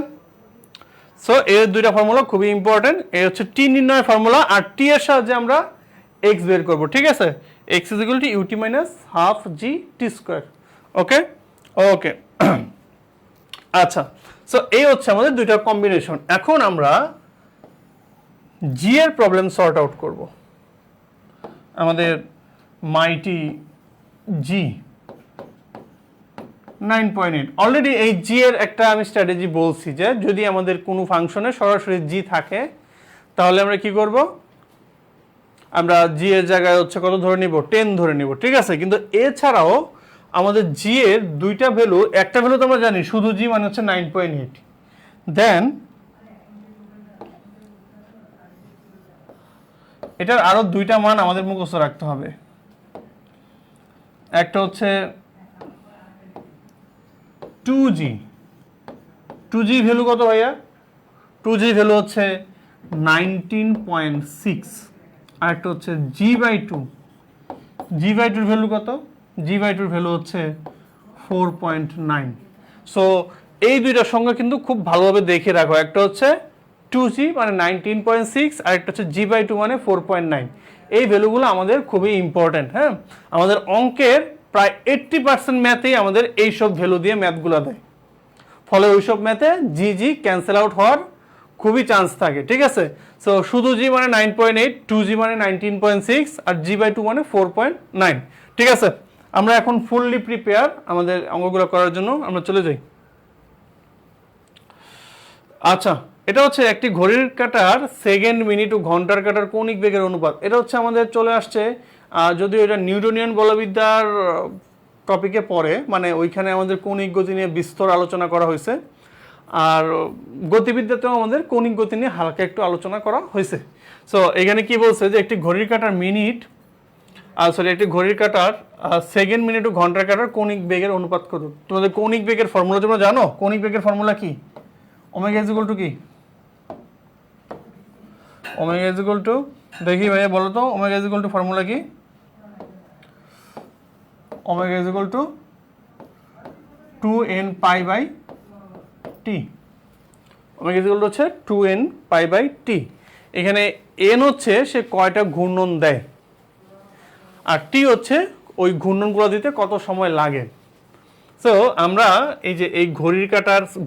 সো এর দুইটা ফর্মুলা খুবই ইম্পর্টেন্ট। এই হচ্ছে টি নির্ণয়ের ফর্মুলা, আর টি এর সাহায্যে আমরা এক্স বের করব, ঠিক আছে। X is equal to u t minus half G T square. Okay okay আচ্ছা, সো এই হচ্ছে আমাদের দুইটা কম্বিনেশন। এখন আমরা জি এর প্রবলেম সর্ট আউট করব। আমাদের মাইটি জি 9.8 অলরেডি এই জি এর একটা আমি স্ট্র্যাটেজি বলছি যে যদি আমাদের কোনো ফাংশনে সরাসরি জি থাকে তাহলে আমরা কি করব, আমরা জি এর জায়গায় হচ্ছে কত ধরে নিব, 10 ধরে নিব, ঠিক আছে। কিন্তু এছাড়াও আমাদের জি এর দুইটা ভ্যালু, একটা ভ্যালু তো আমরা জানি শুধু জি মানে হচ্ছে 9.8, দেন এটার আরো দুইটা মান আমাদের মুখস্থ রাখতে হবে। একটা হচ্ছে 2g, 2g ভ্যালু কত ভাইয়া? 2g ভ্যালু হচ্ছে 19.6, আর একটা হচ্ছে g/2, g/2 এর ভ্যালু কত? g/2 এর ভ্যালু হচ্ছে 4.9। সো এই দুইটার সঙ্গে কিন্তু খুব ভালোভাবে দেখে রাখো, একটা হচ্ছে 2g মানে 19.6, আর একটা হচ্ছে g/2 মানে 4.9। এই ভ্যালুগুলো আমাদের খুবই ইম্পর্টেন্ট। হ্যাঁ, আমাদের অঙ্কের প্রায় 80% ম্যাথেই আমাদের এইসব ভ্যালু দিয়ে ম্যাথগুলো দেয়, ফলে ওইসব ম্যাথে জি ক্যান্সেল আউট হওয়ার খুবই চান্স থাকে। ঠিক আছে, সো শুধু জি মানে 9.8, 2g মানে 19.6, আর g/2 মানে 4.9। ঠিক আছে, আমরা এখন ফুললি প্রিপেয়ার আমাদের অঙ্কগুলো করার জন্য, আমরা চলে যাই। আচ্ছা, এটা হচ্ছে একটি ঘড়ির কাঁটার সেকেন্ড, মিনিট ও ঘন্টার কাঁটার কৌণিক বেগের অনুপাত। এটা হচ্ছে আমাদের চলে আসছে, যদিও এটা নিউটনিয়ান বলবিদ্যার টপিকে পড়ে, মানে ওইখানে আমাদের কৌণিক গতি নিয়ে বিস্তর আলোচনা করা হয়েছে, আর গতিবিদ্যাতেও আমাদের কৌণিক গতি নিয়ে হালকা একটু আলোচনা করা হয়েছে। সো এখানে কি বলছে যে একটি ঘড়ির কাঁটার মিনিট, একটি ঘড়ির কাঁটার সেকেন্ড, মিনিট ও ঘন্টার কাঁটার কৌণিক বেগের অনুপাত কত? তোমাদের কৌণিক বেগের ফর্মুলা তোমরা জানো? কৌণিক বেগের ফর্মুলা কি? ওমেগা ইজ ইকুয়াল টু কি? ওমেগা ইজ ইকুয়াল টু, দেখি ভাইয়া বলো তো, omega is equal to formula কি? Omega is equal to 2n pi by t. Omega is equal to হচ্ছে 2n পাই বাই টি। এখানে n হচ্ছে সে কয়টা ঘূর্ণন দেয়, আর টি হচ্ছে ওই ঘূর্ণনগুলো দিতে কত সময় লাগে। সো আমরা এই যে এই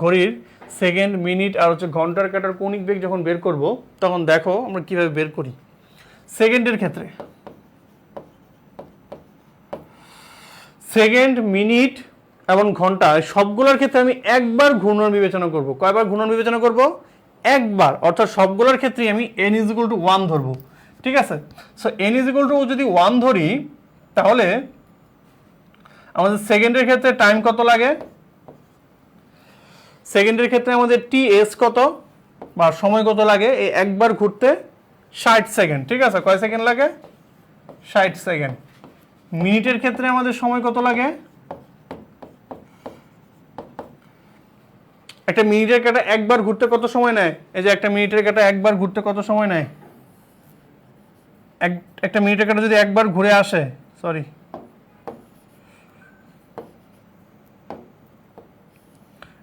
ঘড়ির সেকেন্ড, মিনিট আর হচ্ছে ঘন্টার কাঁটার কৌণিক বেগ যখন বের করব, তখন দেখো আমরা কিভাবে বের করি। সেকেন্ডের ক্ষেত্রে সেকেন্ড, মিনিট এবং ঘন্টা সবগুলোর ক্ষেত্রে আমি একবার ঘূর্ণন বিবেচনা করব। কয়বার ঘূর্ণন বিবেচনা করব? একবার, অর্থাৎ সবগুলোর ক্ষেত্রে আমি n = 1 ধরবো। ঠিক আছে, সো n = যদি 1 ধরি, তাহলে আমাদের সেকেন্ডের ক্ষেত্রে টাইম কত লাগে? সেকেন্ডের ক্ষেত্রে আমাদের ts কত বা সময় কত লাগে? এই একবার ঘুরতে 60 সেকেন্ড। ঠিক আছে, কয় সেকেন্ড লাগে? 60 সেকেন্ড। মিনিটের ক্ষেত্রে আমাদের সময় কত লাগে? একটা মিনিটের কাঁটা একবার ঘুরতে কত সময় নেয়? এই যে একটা মিনিটের কাঁটা একবার ঘুরতে কত সময় নেয়? একটা মিনিটের কাঁটা যদি একবার ঘুরে আসে, সরি,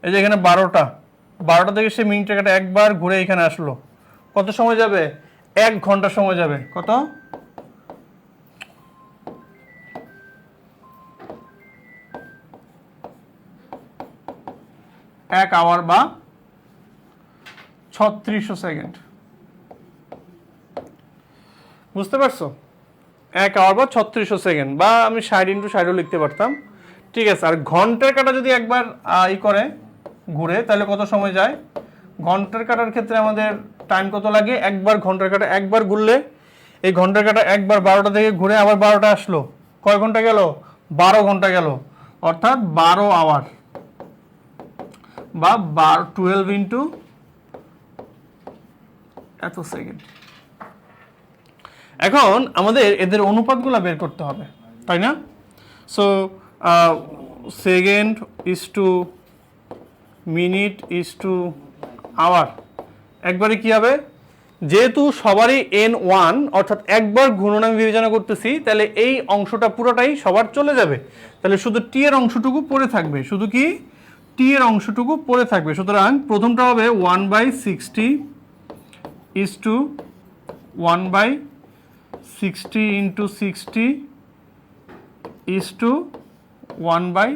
এই যে এখানে 12টা থেকে সে মিনিটের কাঁটা একবার ঘুরে এখানে আসলো, কত সময় যাবে? 1 ঘন্টা সময় যাবে। কত? 1 আওয়ার বা 3600 সেকেন্ড। বুঝতে পারছো? 1 আওয়ার বা 3600 সেকেন্ড, বা আমি 60 × 60ও লিখতে পারতাম। ঠিক আছে, আর ঘন্টার কাঁটা যদি একবার করে ঘুরে, তাহলে কত সময় যায়? ঘন্টার কাঁটার ক্ষেত্রে আমাদের টাইম কত লাগে? একবার ঘন্টার কাঁটা একবার ঘুরলে, এই ঘন্টার কাঁটা একবার 12টা থেকে ঘুরে আবার 12টা আসলো, কয় ঘন্টা গেল? 12 ঘন্টা গেল, অর্থাৎ 12 আওয়ার বা 12 × এত সেকেন্ড। এখন আমাদের এদের অনুপাতগুলো বের করতে হবে, তাই না? So second is to minute is to hour, একবারে কি হবে? যেহেতু সবারই n1, অর্থাৎ একবার ঘূর্ণন আমি বিবেচনা করতেছি, তাহলে এই অংশটা পুরোটাই সবার চলে যাবে, তাহলে শুধু টি এর অংশটুকু পড়ে থাকবে। শুধু কি? টি এর অংশটুকু পড়ে থাকবে। সুতরাং প্রথমটা হবে 1/60 ইজ টু 1/60 × 60 ইজ টু 1/12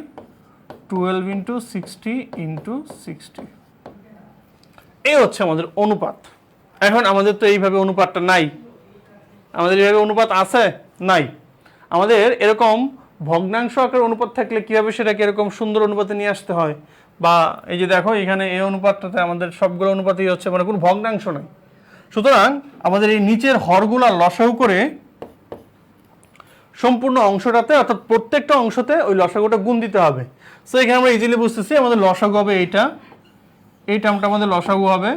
× 60 × 60। এই হচ্ছে আমাদের অনুপাত। এখন আমাদের তো এইভাবে অনুপাতটা নাই, আমাদের এইভাবে অনুপাত আছে? নাই। আমাদের এরকম ভগ্নাংশ আকার অনুপাত থাকলে কীভাবে সেটাকে এরকম সুন্দর অনুপাতে নিয়ে আসতে হয়, বা এই যে দেখো এখানে এই অনুপাতটাতে আমাদের সবগুলো অনুপাতই হচ্ছে, মানে কোনো ভগ্নাংশ নাই। সুতরাং আমাদের এই নিচের হরগুলা লসাগু করে সম্পূর্ণ অংশটাতে অর্থাৎ প্রত্যেকটা অংশতে ওই লসাগুটা গুণ দিতে হবে। সো এখানে আমরা ইজিলি বুঝতেছি আমাদের লসাগু হবে এইটা, এই টার্মটা আমাদের লসাগু হবে,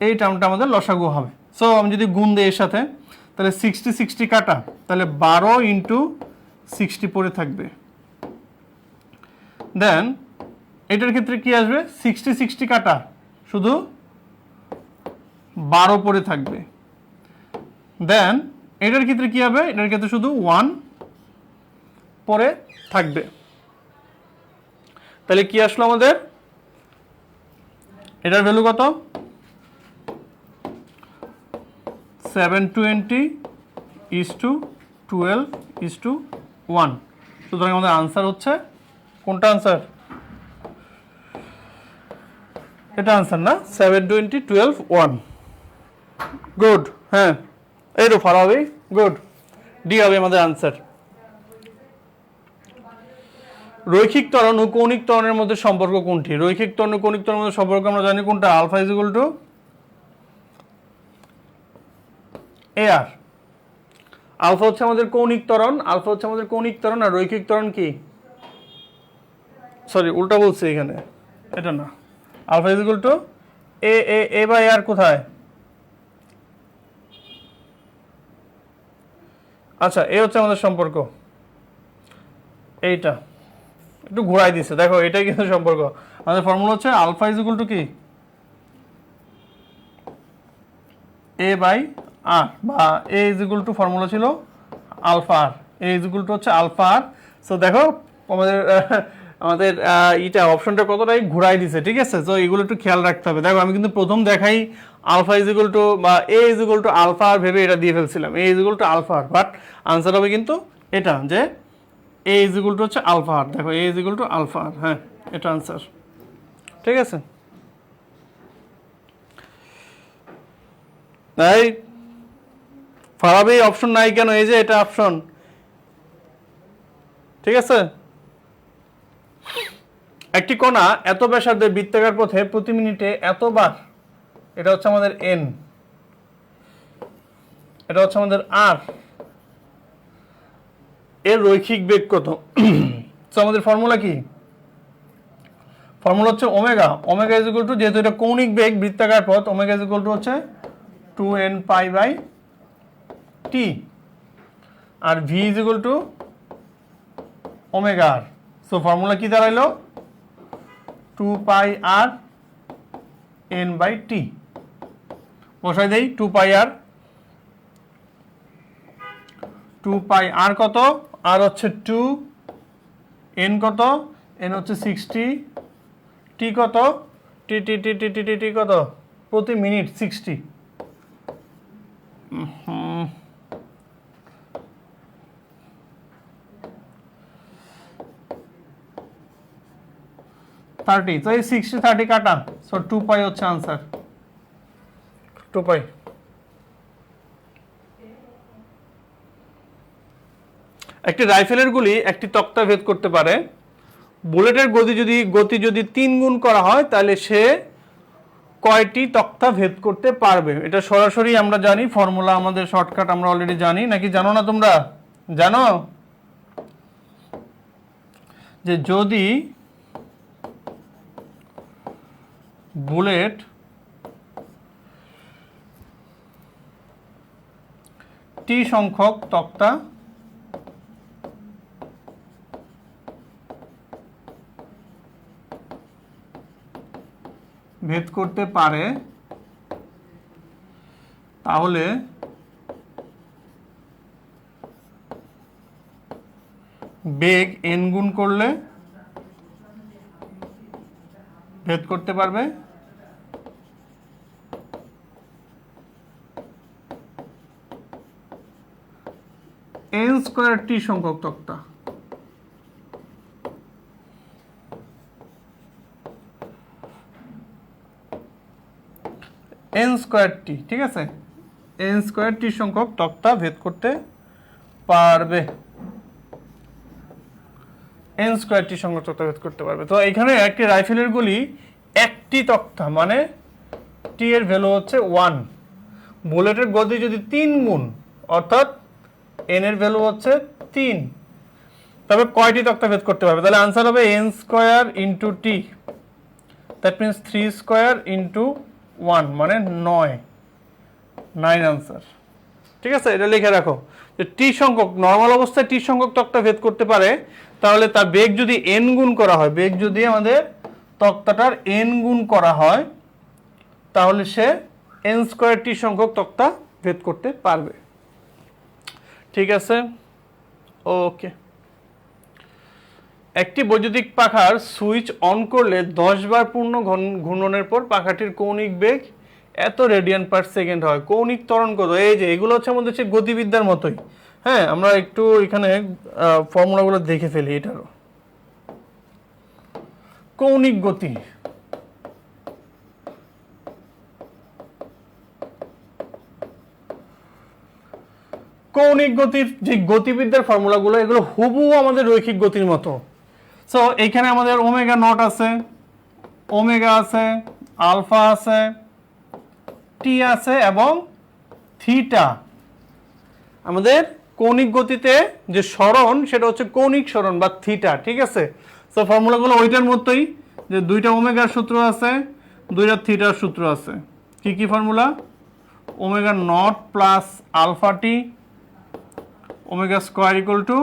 এই টার্মটা আমাদের লসাগু হবে। সো আমি যদি গুণ দিই এর সাথে, তাহলে 60 60 কাটা, তাহলে 12 ইন্টু 60 পড়ে থাকবে। দেন এটার ক্ষেত্রে কি আসবে, 60 60 কাটা, শুধু 12 পড়ে থাকবে। দেন এটার ক্ষেত্রে কি হবে, এটার ক্ষেত্রে শুধু 1 পরে থাকবে। তাহলে কি আসলো আমাদের, এটার ভ্যালু কত, 720:12:1। সুতরাং আমাদের আনসার হচ্ছে কোনটা আনসার, এটা আনসার না, 720:12:1। গুড, হ্যাঁ এই তো ফলো হবে, গুড, ডি হবে আমাদের আনসার। রৈখিক ত্বরণ ও কৌণিক ত্বরণের মধ্যে সম্পর্ক কোনটি? রৈখিক ত্বরণ ও কৌণিক ত্বরণের মধ্যে সম্পর্ক আমরা জানি কোনটা, alpha is equal to A R. Alpha হচ্ছে আমাদের কৌণিক ত্বরণ, আলফা হচ্ছে আমাদের কৌণিক ত্বরণ, আর রৈখিক ত্বরণ কি, সরি উল্টা বলছি এখানে, এটা না, alpha is equal to a a a by r কোথায়, আচ্ছা এ হচ্ছে আমাদের সম্পর্ক, এইটা একটু ঘোরাই দিছে, দেখো এটাই কিন্তু সম্পর্ক। আমাদের ফর্মুলা হচ্ছে আলফা ইজ ইকুয়াল টু কি, এ বাই আর, বা এ ইজ ইকুয়াল টু ফর্মুলা ছিল alpha R, A is equal to হচ্ছে আলফা আর। সো দেখো আমাদের আমাদের এটা অপশনটা কতটাই ঘুরাই দিছে, ঠিক আছে। তো এগুলো একটু খেয়াল রাখতে হবে। দেখো আমি কিন্তু প্রথম দেখাই আলফা ইজ ইকুয়াল টু বা এ is equal to alpha r ভেবে এটা দিয়ে ফেলছিলাম, a is equal to alpha r, but answer হবে কিন্তু এটা, যে এ ইজ ইকুয়াল টু হচ্ছে আলফা আর। দেখো a is equal to alpha r, হ্যাঁ এটা আনসার, ঠিক আছে। তাই ফারাবি অপশন নাই কেন, এই যে এটা অপশন, ঠিক আছে। একটি কণা এত ব্যাসার্ধের বৃত্তাকার পথে প্রতি মিনিটে এতবার, এটা হচ্ছে আমাদের এন, এটা হচ্ছে আমাদের আর, এর রৈখিক বেগ কত? তো আমাদের ফর্মুলা কি, ফর্মুলা হচ্ছে omega, omega is equal two, যেহেতু এটা কৌণিক বেগ বৃত্তাকার পথ, ওমেগা ইজ ইকুয়াল টু হচ্ছে 2n পাই বাই টি, আর V is equal to omega R. So formula কি দাঁড়াইলো, 2 পাই আর এন বাই টি, বসাই দেই 2 পাই আর, 2 পাই আর কত, আর হচ্ছে 2, এন কত, এন হচ্ছে 60, টি কত, টি টি টি টি টি টি টি কত, প্রতি মিনিট 60, 30, তো এই 60 30 কাটা, সো 2 পাই হচ্ছে আনসার, 2 পাই। একটি রাইফেলের গুলি একটি তক্তা ভেদ করতে পারে, বুলেটের গতি যদি 3 গুণ করা হয় তাহলে সে কয়টি তক্তা ভেদ করতে পারবে? এটা সরাসরি আমরা জানি, ফর্মুলা আমাদের শর্টকাট আমরা অলরেডি জানি, নাকি জানো না তোমরা? জানো যে যদি বুলেট টি সংখ্যক তক্তা ভেদ করতে পারে, তাহলে বেগ n গুণ করলে ভেদ করতে পারবে n স্কয়ার টি সংখ্যক তক্তা। n স্কয়ার টি, ঠিক আছে, n স্কয়ার টি সংখ্যক তক্তা ভেদ করতে পারবে, n স্কয়ার টি সংখ্যক তক্তা ভেদ করতে পারবে। তো এখানে একটি রাইফেলের গুলি একটি তক্তা, মানে টি এর ভ্যালু হচ্ছে 1, বুলেটের গতি যদি 3 গুণ, অর্থাৎ এন এর ভ্যালু হচ্ছে 3, তবে কয়টি তক্তা ভেদ করতে পারবে? তাহলে आंसर হবে n square into t, that means 3 square into 1 মানে 9 आंसर। ঠিক আছে, এটা লিখে রাখো যে টি সংখ্যক নরমাল অবস্থায় টি সংখ্যক তক্তা ভেদ করতে পারে, তাহলে তার বেগ যদি n গুণ করা হয়, বেগ যদি আমাদের তক্তাটার n গুণ করা হয়, তাহলে সে n স্কয়ার টি সংখ্যক তক্তা ভেদ করতে পারবে। ঠিক আছে, ওকে। একটি বৈদ্যুতিক পাখার সুইচ অন করলে 10 বার পূর্ণ ঘূর্ণনের পর পাখাটির কৌণিক বেগ এত রেডিয়ান পার সেকেন্ড হয়। কৌণিক ত্বরণ কত? এই যে এগুলো হচ্ছে আমাদের হচ্ছে গতিবিদ্যার মতোই। হ্যাঁ, আমরা একটু এখানে ফর্মুলাগুলো দেখে ফেলি। এটারও কৌণিক গতি, কৌণিক গতির যে গতিবিদ্যার ফর্মুলাগুলো, এগুলো হুবহু আমাদের রৈখিক গতির মতো। সো এইখানে আমাদের ওমেগা নট আছে, ওমেগা আছে, আলফা আছে, টি আছে এবং থিটা। আমাদের কৌণিক গতিতে যে সরণ সেটা হচ্ছে কৌণিক সরণ বা থিটা। ঠিক আছে, সো ফর্মুলাগুলো ওইটার মতোই, যে দুইটা ওমেগার সূত্র আছে, দুইটা থিটার সূত্র আছে। কি কি formula? Omega nought plus alpha T, omega square equal to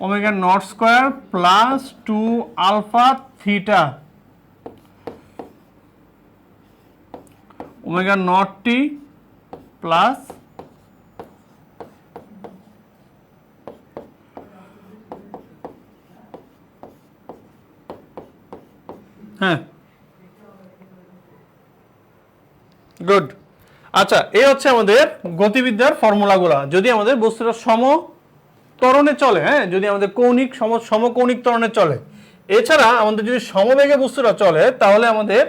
omega nought square plus 2 alpha theta, omega nought T plus হ্যাঁ গুড। আচ্ছা, এই হচ্ছে আমাদের গতিবিদ্যার ফর্মুলাগুলো। যদি আমাদের বস্তুটা সম ত্বরণে চলে, হ্যাঁ, যদি আমাদের কৌণিক সমকৌণিক ত্বরণে চলে, এছাড়া আমাদের যদি সমবেগে বস্তুটা চলে, তাহলে আমাদের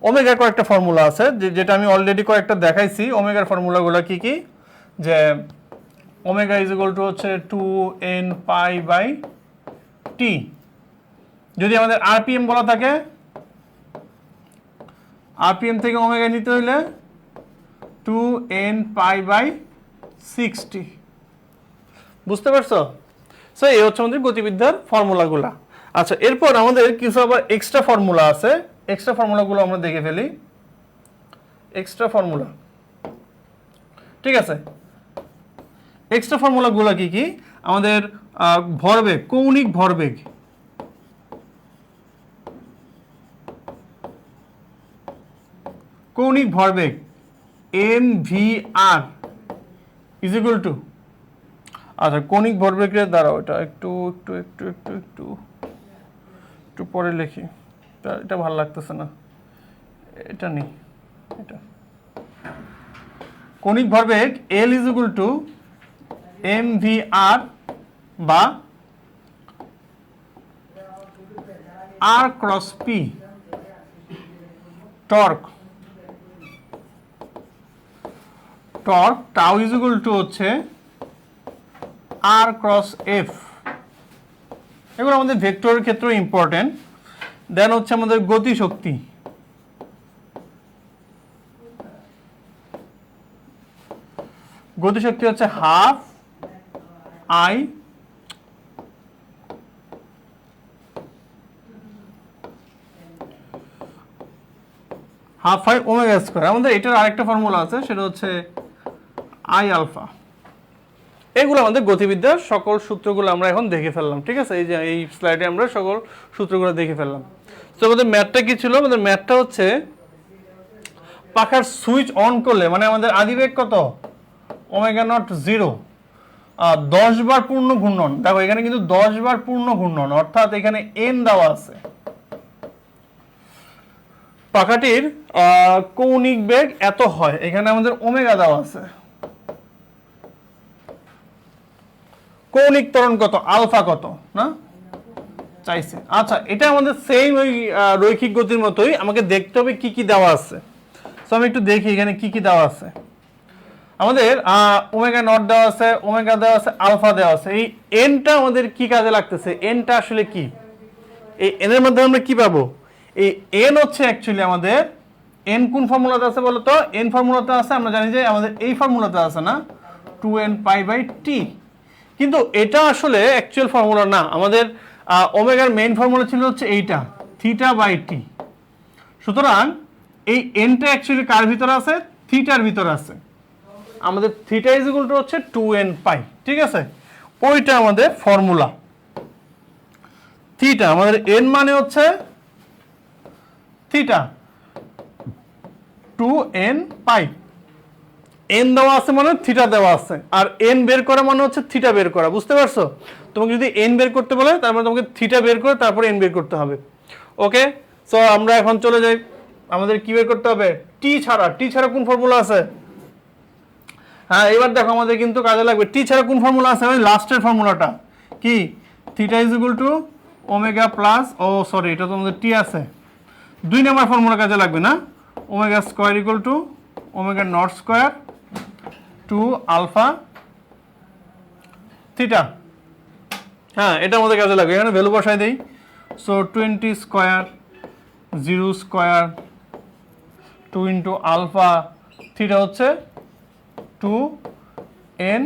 ওমেগার কয়েকটা ফর্মুলা আছে, যেটা আমি অলরেডি কয়েকটা দেখাইছি। ওমেগার ফর্মুলাগুলো কি কি? যে ওমেগা ইজ ইকুয়াল টু হচ্ছে 2n পাই বাই টি। যদি আমাদের আরপিএম বলা থাকে, আরপিএম থেকে ওমেগা নিতে হইলে 2n পাই বাই 60। বুঝতে পারছো? সো এই হচ্ছে আমাদের গতিবিদ্যার ফর্মুলাগুলা। আচ্ছা, এরপর আমাদের কিছু আবার এক্সট্রা ফর্মুলা আছে। এক্সট্রা ফর্মুলাগুলো আমরা দেখে ফেলি। এক্সট্রা ফর্মুলা, ঠিক আছে, এক্সট্রা ফর্মুলাগুলো কি কি? আমাদের ভরবেগ, কৌণিক ভরবেগ, কৌণিক ভরবেগ mvr ইজ ইকুয়াল টু, আচ্ছা কৌণিক ভরবেগের দ্বারা ওটা একটু একটু একটু একটু একটু একটু পরে লিখি, এটা ভালো লাগতেছে না, এটা নেই, এটা কৌণিক ভরবেগ L is equal two mvr বা r cross p, torque, torque tau is equal to হচ্ছে r ক্রস f। এগুলো আমাদের ভেক্টরের ক্ষেত্রে ইম্পর্টেন্ট। দেন হচ্ছে আমাদের গতিশক্তি, গতিশক্তি হচ্ছে হাফ আই ওমেগা স্কয়ার। আমাদের এটার আরেকটা ফর্মুলা আছে, সেটা হচ্ছে আই আলফা। এগুলো আমাদের গতিবিদ্যার সকল সূত্রগুলো আমরা এখন দেখে ফেললাম। ঠিক আছে, এই যে এই স্লাইডে আমরা সকল সূত্রগুলো দেখে ফেললাম। তো আমাদের ম্যাথটা কি ছিল? আমাদের ম্যাথটা হচ্ছে পাখার সুইচ অন করলে, মানে আমাদের আদিবেগ কত? ওমেগা নট 0, 10 বার পূর্ণ ঘূর্ণন। দেখো এখানে কিন্তু 10 বার পূর্ণ ঘূর্ণন, অর্থাৎ এখানে এন দেওয়া আছে। পাখাটির কৌণিক বেগ এত হয়, এখানে আমাদের ওমেগা দেওয়া আছে। কৌণিক ত্বরণ কত? আলফা কত না চাইছে। আচ্ছা, এটা আমাদের সেম ওই রৈখিক গতির মতোই, আমাকে দেখতে হবে কি কি দেওয়া আছে। সো আমি একটু দেখি এখানে কি কি দেওয়া আছে। আমাদের ওমেগা নট দেওয়া আছে, ওমেগা দেওয়া আছে, আলফা দেওয়া আছে। এই এনটা আমাদের কি কাজে লাগতেছে? এনটা আসলে কি? এই এনের মাধ্যমে আমরা কি পাবো? এই এন হচ্ছে অ্যাকচুয়ালি আমাদের এন কোন ফর্মুলাতে আছে বলতো? এন ফর্মুলাতে আছে, আমরা জানি যে আমাদের এই ফর্মুলাতে আছে না, 2n পাই বাই টি। কিন্তু এটা আসলে অ্যাকচুয়াল ফর্মুলা না, আমাদের ওমেগার মেইন ফর্মুলা ছিল হচ্ছে এইটা থিটা বাই টি। সুতরাং এই এনটা অ্যাকচুয়ালি কার ভিতরে আছে, থিটার ভিতরে আছে। আমাদের থিটা ইজ ইকুয়াল টু হচ্ছে 2n পাই, ঠিক আছে, ওইটা আমাদের ফর্মুলা। থিটা আমাদের এন মানে হচ্ছে থিটা 2n পাই, এন দেওয়া আছে মানে থিটা দেওয়া আছে, আর এন বের করা মানে হচ্ছে থিটা বের করা, বুঝতে পারছো? তোমাকে যদি এন বের করতে বলে তারপরে তোমাকে থিটা বের করে তারপরে এন বের করতে হবে। ওকে, সো আমরা এখন চলে যাই, আমাদের কি বের করতে হবে, টি ছাড়া কোন ফর্মুলা আছে? হ্যাঁ, এবার দেখো আমাদের কিন্তু কাজে লাগবে, টি ছাড়া কোন ফর্মুলা আছে, ওই লাস্টের ফর্মুলাটা কি, theta is equal to omega plus, oh sorry এটা তো আমাদের টি আছে, 2 নম্বর ফর্মুলা কাজে লাগবে না, omega square equal to omega nought square 2 alpha theta. হ্যাঁ, এটা আমাদের কাজে লাগবে, এখানে ভ্যালু বসাই দেই। So 20 square 0 square 2 into alpha theta হচ্ছে 2n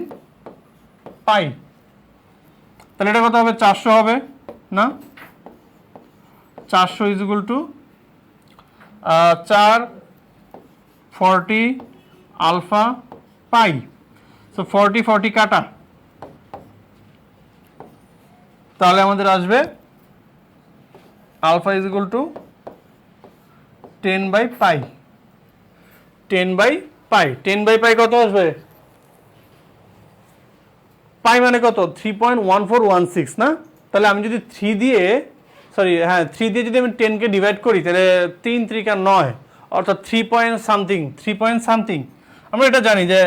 পাই। তাহলে এটা কত হবে, 400 হবে না, 400 is equal to 440 alpha pi. So 40 কাটা, তাহলে আমাদের আসবে alpha is equal to 10 by pi. 10 by pi কত আসবে, পাই মানে কত, 3.1416 না? তাহলে আমি যদি 3 দিয়ে যদি আমি 10কে ডিভাইড করি তাহলে 3 3 9, অর্থাৎ 3 পয়েন্ট সামথিং। আমরা এটা জানি যে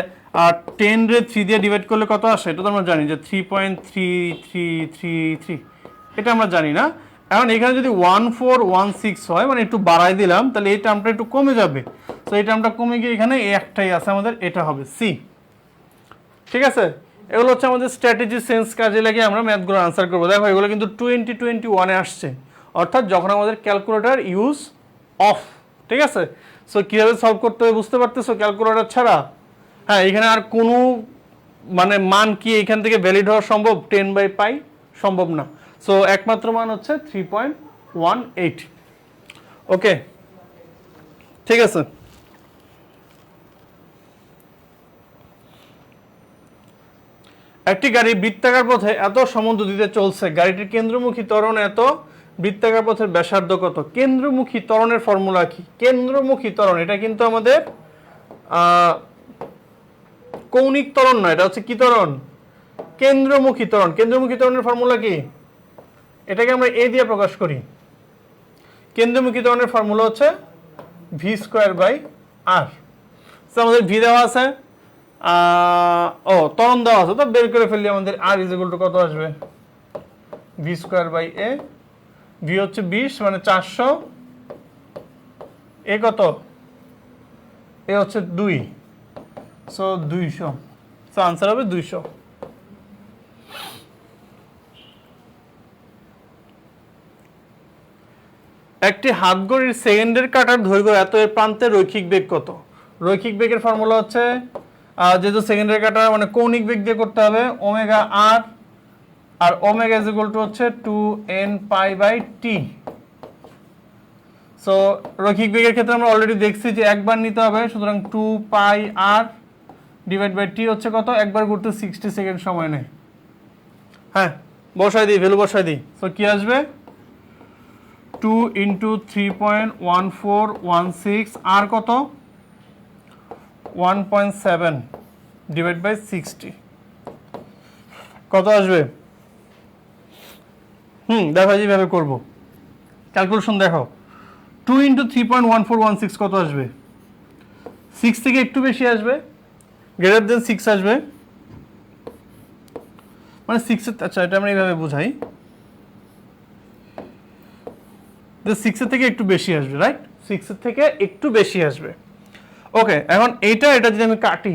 10 রে 3 দিয়ে ডিভাইড করলে কত আসে, এটা তো আমরা জানি যে 3.3333, এটা আমরা জানি না। এখন এখানে যদি 1416 হয়, মানে একটু বাড়াই দিলাম, তাহলে এই টার্মটা একটু কমে যাবে। তো এই টার্মটা কমে গিয়ে এখানে এই একটাই আছে আমাদের, এটা হবে সি। ঠিক আছে, এগুলো হচ্ছে আমাদের স্ট্র্যাটেজি সেন্স কাজে লাগিয়ে আমরা ম্যাথগুলো আনসার করবো। দেখো এগুলো কিন্তু 2021-এ আসছে, অর্থাৎ যখন আমাদের ক্যালকুলেটর ইউজ অফ। ঠিক আছে, সো কীভাবে সলভ করতে হবে বুঝতে পারতেছো ক্যালকুলেটর ছাড়া? হ্যাঁ, এখানে আর কোনো মানে মান কি এখান থেকে ভ্যালিড হওয়া সম্ভব, 10 বাই পাই সম্ভব না। সো একমাত্র মান হচ্ছে 3.18। ওকে, ঠিক আছে। একটি গাড়ি বৃত্তাকার পথে এত সমদ্রুতিতে চলছে, গাড়িটির কেন্দ্রমুখী ত্বরণ এত, বৃত্তাকার পথের ব্যাসার্ধ কত? কেন্দ্রমুখী ত্বরণের ফর্মুলা কি? কেন্দ্রমুখী ত্বরণ এটা কিন্তু আমাদের কৌণিক ত্বরণ না, এটা হচ্ছে কি ত্বরণ? কেন্দ্রমুখী ত্বরণ। কেন্দ্রমুখী ত্বরণের ফর্মুলা কি? এটাকে আমরা এ দিয়ে প্রকাশ করি। কেন্দ্রমুখী ত্বরণের ফর্মুলা হচ্ছে ভি স্কোয়ার বাই আর। আমাদের ভি দেওয়া আছে, ত্বরণ দেওয়া আছে, তো বের করে ফেললে আমাদের আর ইজ ইকুয়াল টু কত আসবে, V square by A. V হচ্ছে 20 মানে 400, এ কত, এ হচ্ছে 2, সো 200। সো আনসার হবে 200। একটি হাতঘড়ির সেকেন্ডের কাঁটার দৈর্ঘ্য এত, এর প্রান্তের রৈখিক বেগ কত? রৈখিক বেগের ফর্মুলা হচ্ছে, যেহেতু সেকেন্ডের কাঁটা মানে কৌণিক বেগ দিয়ে করতে হবে, omega R, R omega is equal to হচ্ছে 2n pi by T. So রৈখিক বেগের ক্ষেত্রে আমরা অলরেডি দেখছি যে একবার নিতে হবে, সুতরাং 2 পাই আর ডিভাইড বাই টি হচ্ছে কত, একবার ঘুরতে 60 সেকেন্ড সময় নেয়। হ্যাঁ, বসাই দিই, ভ্যালু বসাই দিই। সো কি আসবে, 2 ইন্টু 3.1416 আর কত, 1.7 ডিভাইড বাই 60 কত আসবে? দেখো যেভাবে করবো ক্যালকুলেশন, দেখো 2 ইন্টু 3.1416 কত আসবে, 6 থেকে একটু বেশি আসবে, গ্রেটার দেন 6 আসবে, মানে 6, আচ্ছা এটা আমরা এইভাবে বুঝাই, 6 থেকে একটু বেশি আসবে, রাইট, 6 থেকে একটু বেশি আসবে। ওকে, এখন এটা যদি আমি কাটি,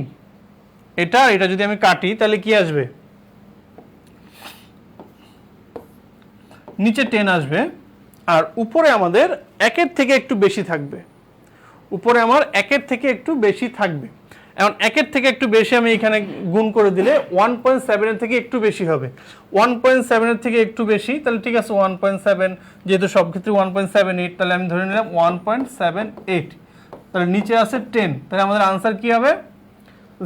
এটা যদি আমি কাটি তাহলে কি আসবে, নিচে 10 আসবে, আর উপরে আমাদের 1-এর থেকে একটু বেশি থাকবে, উপরে আমার 1-এর থেকে একটু বেশি থাকবে। এখন 1-এর থেকে একটু বেশি আমি এখানে গুণ করে দিলে 1.7 এর থেকে একটু বেশি হবে। 1.7 এর থেকে একটু বেশি, তাহলে ঠিক আছে 1.7, যেহেতু সব ক্ষেত্রে 1.78, তাহলে আমি ধরে নিলাম 1.78। তাহলে নিচে আছে 10, তাহলে আমাদের আনসার কি হবে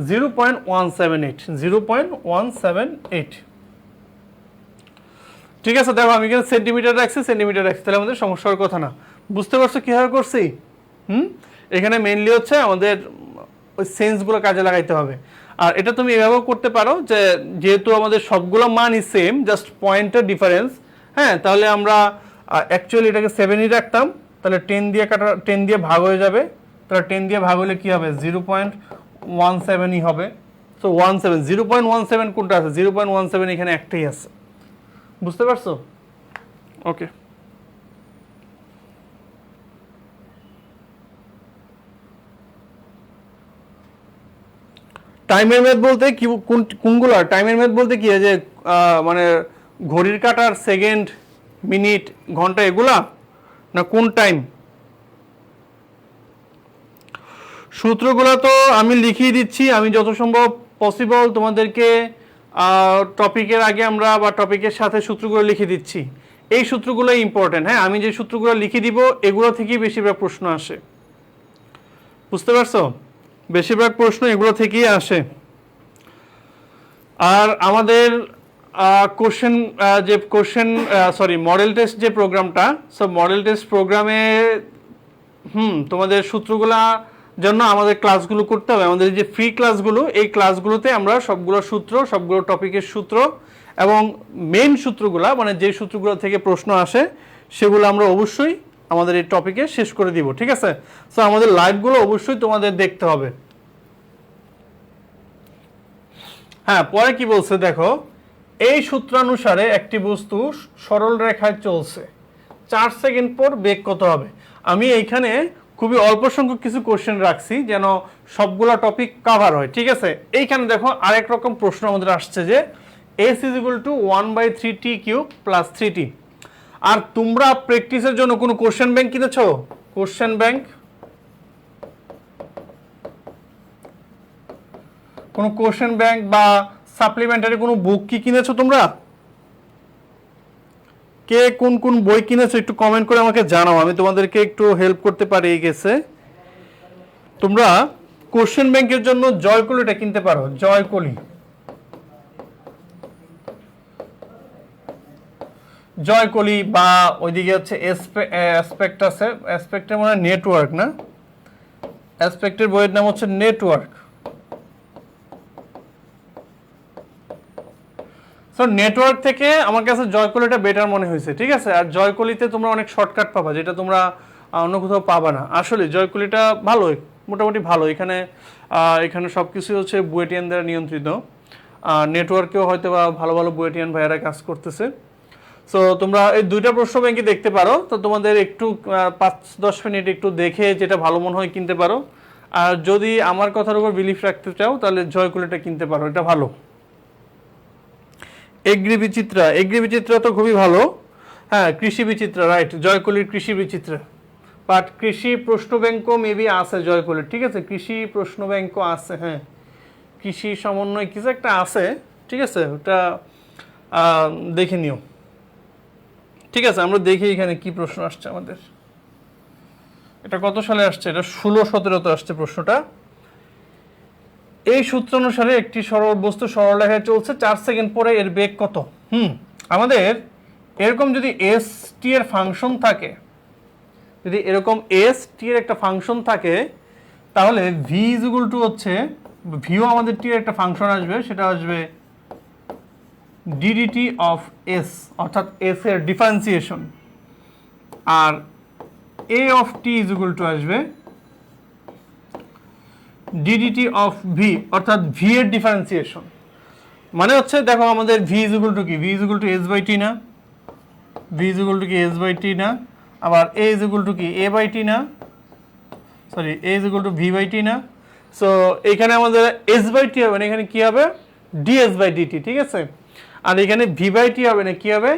0.178, 0.178। ঠিক আছে, দেখো আমি এখানে সেন্টিমিটার রাখছি, তাহলে আমাদের সমস্যার কথা না। বুঝতে পারছো কিভাবে করছি? এখানে মেইনলি হচ্ছে আমাদের ওই সেন্সগুলো কাজে লাগাইতে হবে। আর এটা তুমি এভাবেও করতে পারো যে যেহেতু আমাদের সবগুলো মানই সেম, জাস্ট পয়েন্টের ডিফারেন্স, হ্যাঁ, তাহলে আমরা অ্যাকচুয়ালি এটাকে 7ই রাখতাম, তাহলে 10 দিয়ে ভাগ হয়ে যাবে, তাহলে 10 দিয়ে ভাগ হলে কি হবে 0.17ই হবে। সো 0.17 কোনটা আছে? 0.17 এখানে একটাই আছে। বুঝতে পারছো? ওকে। টাইমের ম্যাথ বলতে কি কোনগুলো? টাইমের ম্যাথ বলতে কি যে মানে ঘড়ির কাঁটার, সেকেন্ড, মিনিট, ঘন্টা, এগুলা না কোন টাইম? সূত্রগুলো তো আমি লিখিয়ে দিচ্ছি, আমি যত সম্ভব পসিবল তোমাদেরকে টপিকের আগে আমরা বা টপিকের সাথে সূত্রগুলো লিখে দিচ্ছি। এই সূত্রগুলো ইম্পর্টেন্ট, হ্যাঁ, আমি যে সূত্রগুলো লিখে দিব এগুলো থেকেই বেশিরভাগ প্রশ্ন আসে। বুঝতে পারছো? বেশিরভাগ প্রশ্ন এগুলো থেকেই আসে। আর আমাদের মডেল টেস্ট যে প্রোগ্রামটা, সো মডেল টেস্ট প্রোগ্রামে তোমাদের সূত্রগুলা জন্য আমাদের ক্লাসগুলো করতে হবে। আমাদের যে ফ্রি ক্লাসগুলো, এই ক্লাসগুলোতে আমরা সবগুলো সূত্র, সবগুলো টপিকের সূত্র এবং মেইন সূত্রগুলা, মানে যে সূত্রগুলো থেকে প্রশ্ন আসে সেগুলো আমরা অবশ্যই আমাদের এই টপিকে শেষ করে দিব। ঠিক আছে? সো আমাদের লাইভগুলো অবশ্যই তোমাদের দেখতে হবে। হ্যাঁ, পরে কি বলছে দেখো, এই সূত্রানুসারে একটি বস্তু সরল রেখায় চলছে, 4 সেকেন্ড পর বেগ কত হবে? আমি এইখানে খুবই অল্প সংখ্যক কিছু কোশ্চেন রাখছি যেন সবগুলো টপিক কভার হয়। ঠিক আছে? এইখানে দেখো আরেক রকম প্রশ্ন আমাদের আসছে যে s = 1/3t³ + 3t। আর তোমরা প্র্যাকটিসের জন্য কোনো কোশ্চেন ব্যাংক কিনেছো? কোশ্চেন ব্যাংক, কোনো কোশ্চেন ব্যাংক বা সাপ্লিমেন্টারি কোনো বুক কি কিনেছো তোমরা? কে কোন কোন বই কিনেছো একটু কমেন্ট করে আমাকে জানাও, আমি তোমাদেরকে একটু হেল্প করতে পারি এই গেছে। তোমরা কোশ্চেন ব্যাংকের জন্য জয়কলিটা কিনতে পারো, জয়কলি বা ওইদিকে হচ্ছে অ্যাসপেক্ট আছে, অ্যাসপেক্টের মানে নেটওয়ার্ক না, অ্যাসপেক্টের বইয়ের নাম হচ্ছে নেটওয়ার্ক। সো নেটওয়ার্ক থেকে আমার কাছে জয়কলিটা বেটার মনে হয়েছে। ঠিক আছে? আর জয়কলিতে তোমরা অনেক শর্টকাট পাবা, যেটা তোমরা অন্য কোথাও পাবা না। আসলে জয়কলিটা ভালোই, মোটামুটি ভালো। এখানে সব কিছু হচ্ছে বুয়েটিয়ান দ্বারা নিয়ন্ত্রিত। নেটওয়ার্কেও হয়তো বা ভালো ভালো বুয়েটিয়ান ভাইয়েরা কাজ করতেছে। সো তোমরা এই দুইটা প্রশ্ন ব্যাংকই দেখতে পারো। তো তোমাদের একটু 5-10 মিনিট একটু দেখে যেটা ভালো মনে হয় কিনতে পারো। আর যদি আমার কথার উপর বিলিফ রাখতে চাও তাহলে জয়কলিটা কিনতে পারো, এটা ভালো। এগ্রি বিচিত্রা তো খুবই ভালো। হ্যাঁ, কৃষি বিচিত্রা, রাইট, জয়কলির কৃষি বিচিত্রা। বাট কৃষি প্রশ্ন ব্যাংক মেবি আছে জয়কলির। ঠিক আছে? কৃষি প্রশ্ন ব্যাংক আছে, হ্যাঁ, কৃষি সমন্বয় কিছু একটা আছে। ঠিক আছে? ওটা দেখে নিও। ঠিক আছে, আমরা দেখি এখানে কি প্রশ্ন আসছে আমাদের। এটা কত সালে আসছে? এটা 16-17 আসছে প্রশ্নটা। এই সূত্র অনুসারে একটি সরল বস্তু সরল রেখায় চলছে, 4 সেকেন্ড পরে এর বেগ কত? আমাদের এরকম যদি st এর ফাংশন থাকে, যদি এরকম st এর একটা ফাংশন থাকে, তাহলে v = হচ্ছে ভিও আমাদের t এর একটা ফাংশন আসবে, সেটা আসবে ddt অফ s, অর্থাৎ s এর ডিফারেন্সিয়েশন। আর a অফ t = আসবে ddt অফ v, অর্থাৎ v এর ডিফারেন্সিয়েশন। মানে হচ্ছে দেখো আমাদের v = কি? v = s/t না? v = কি? s/t না? আবার a = কি? a/t না? সরি, a = v/t না? সো এখানে আমাদের s/t হবে না, এখানে কি হবে? ds/dt। ঠিক আছে? আর এখানে v/t হবে না, কি হবে?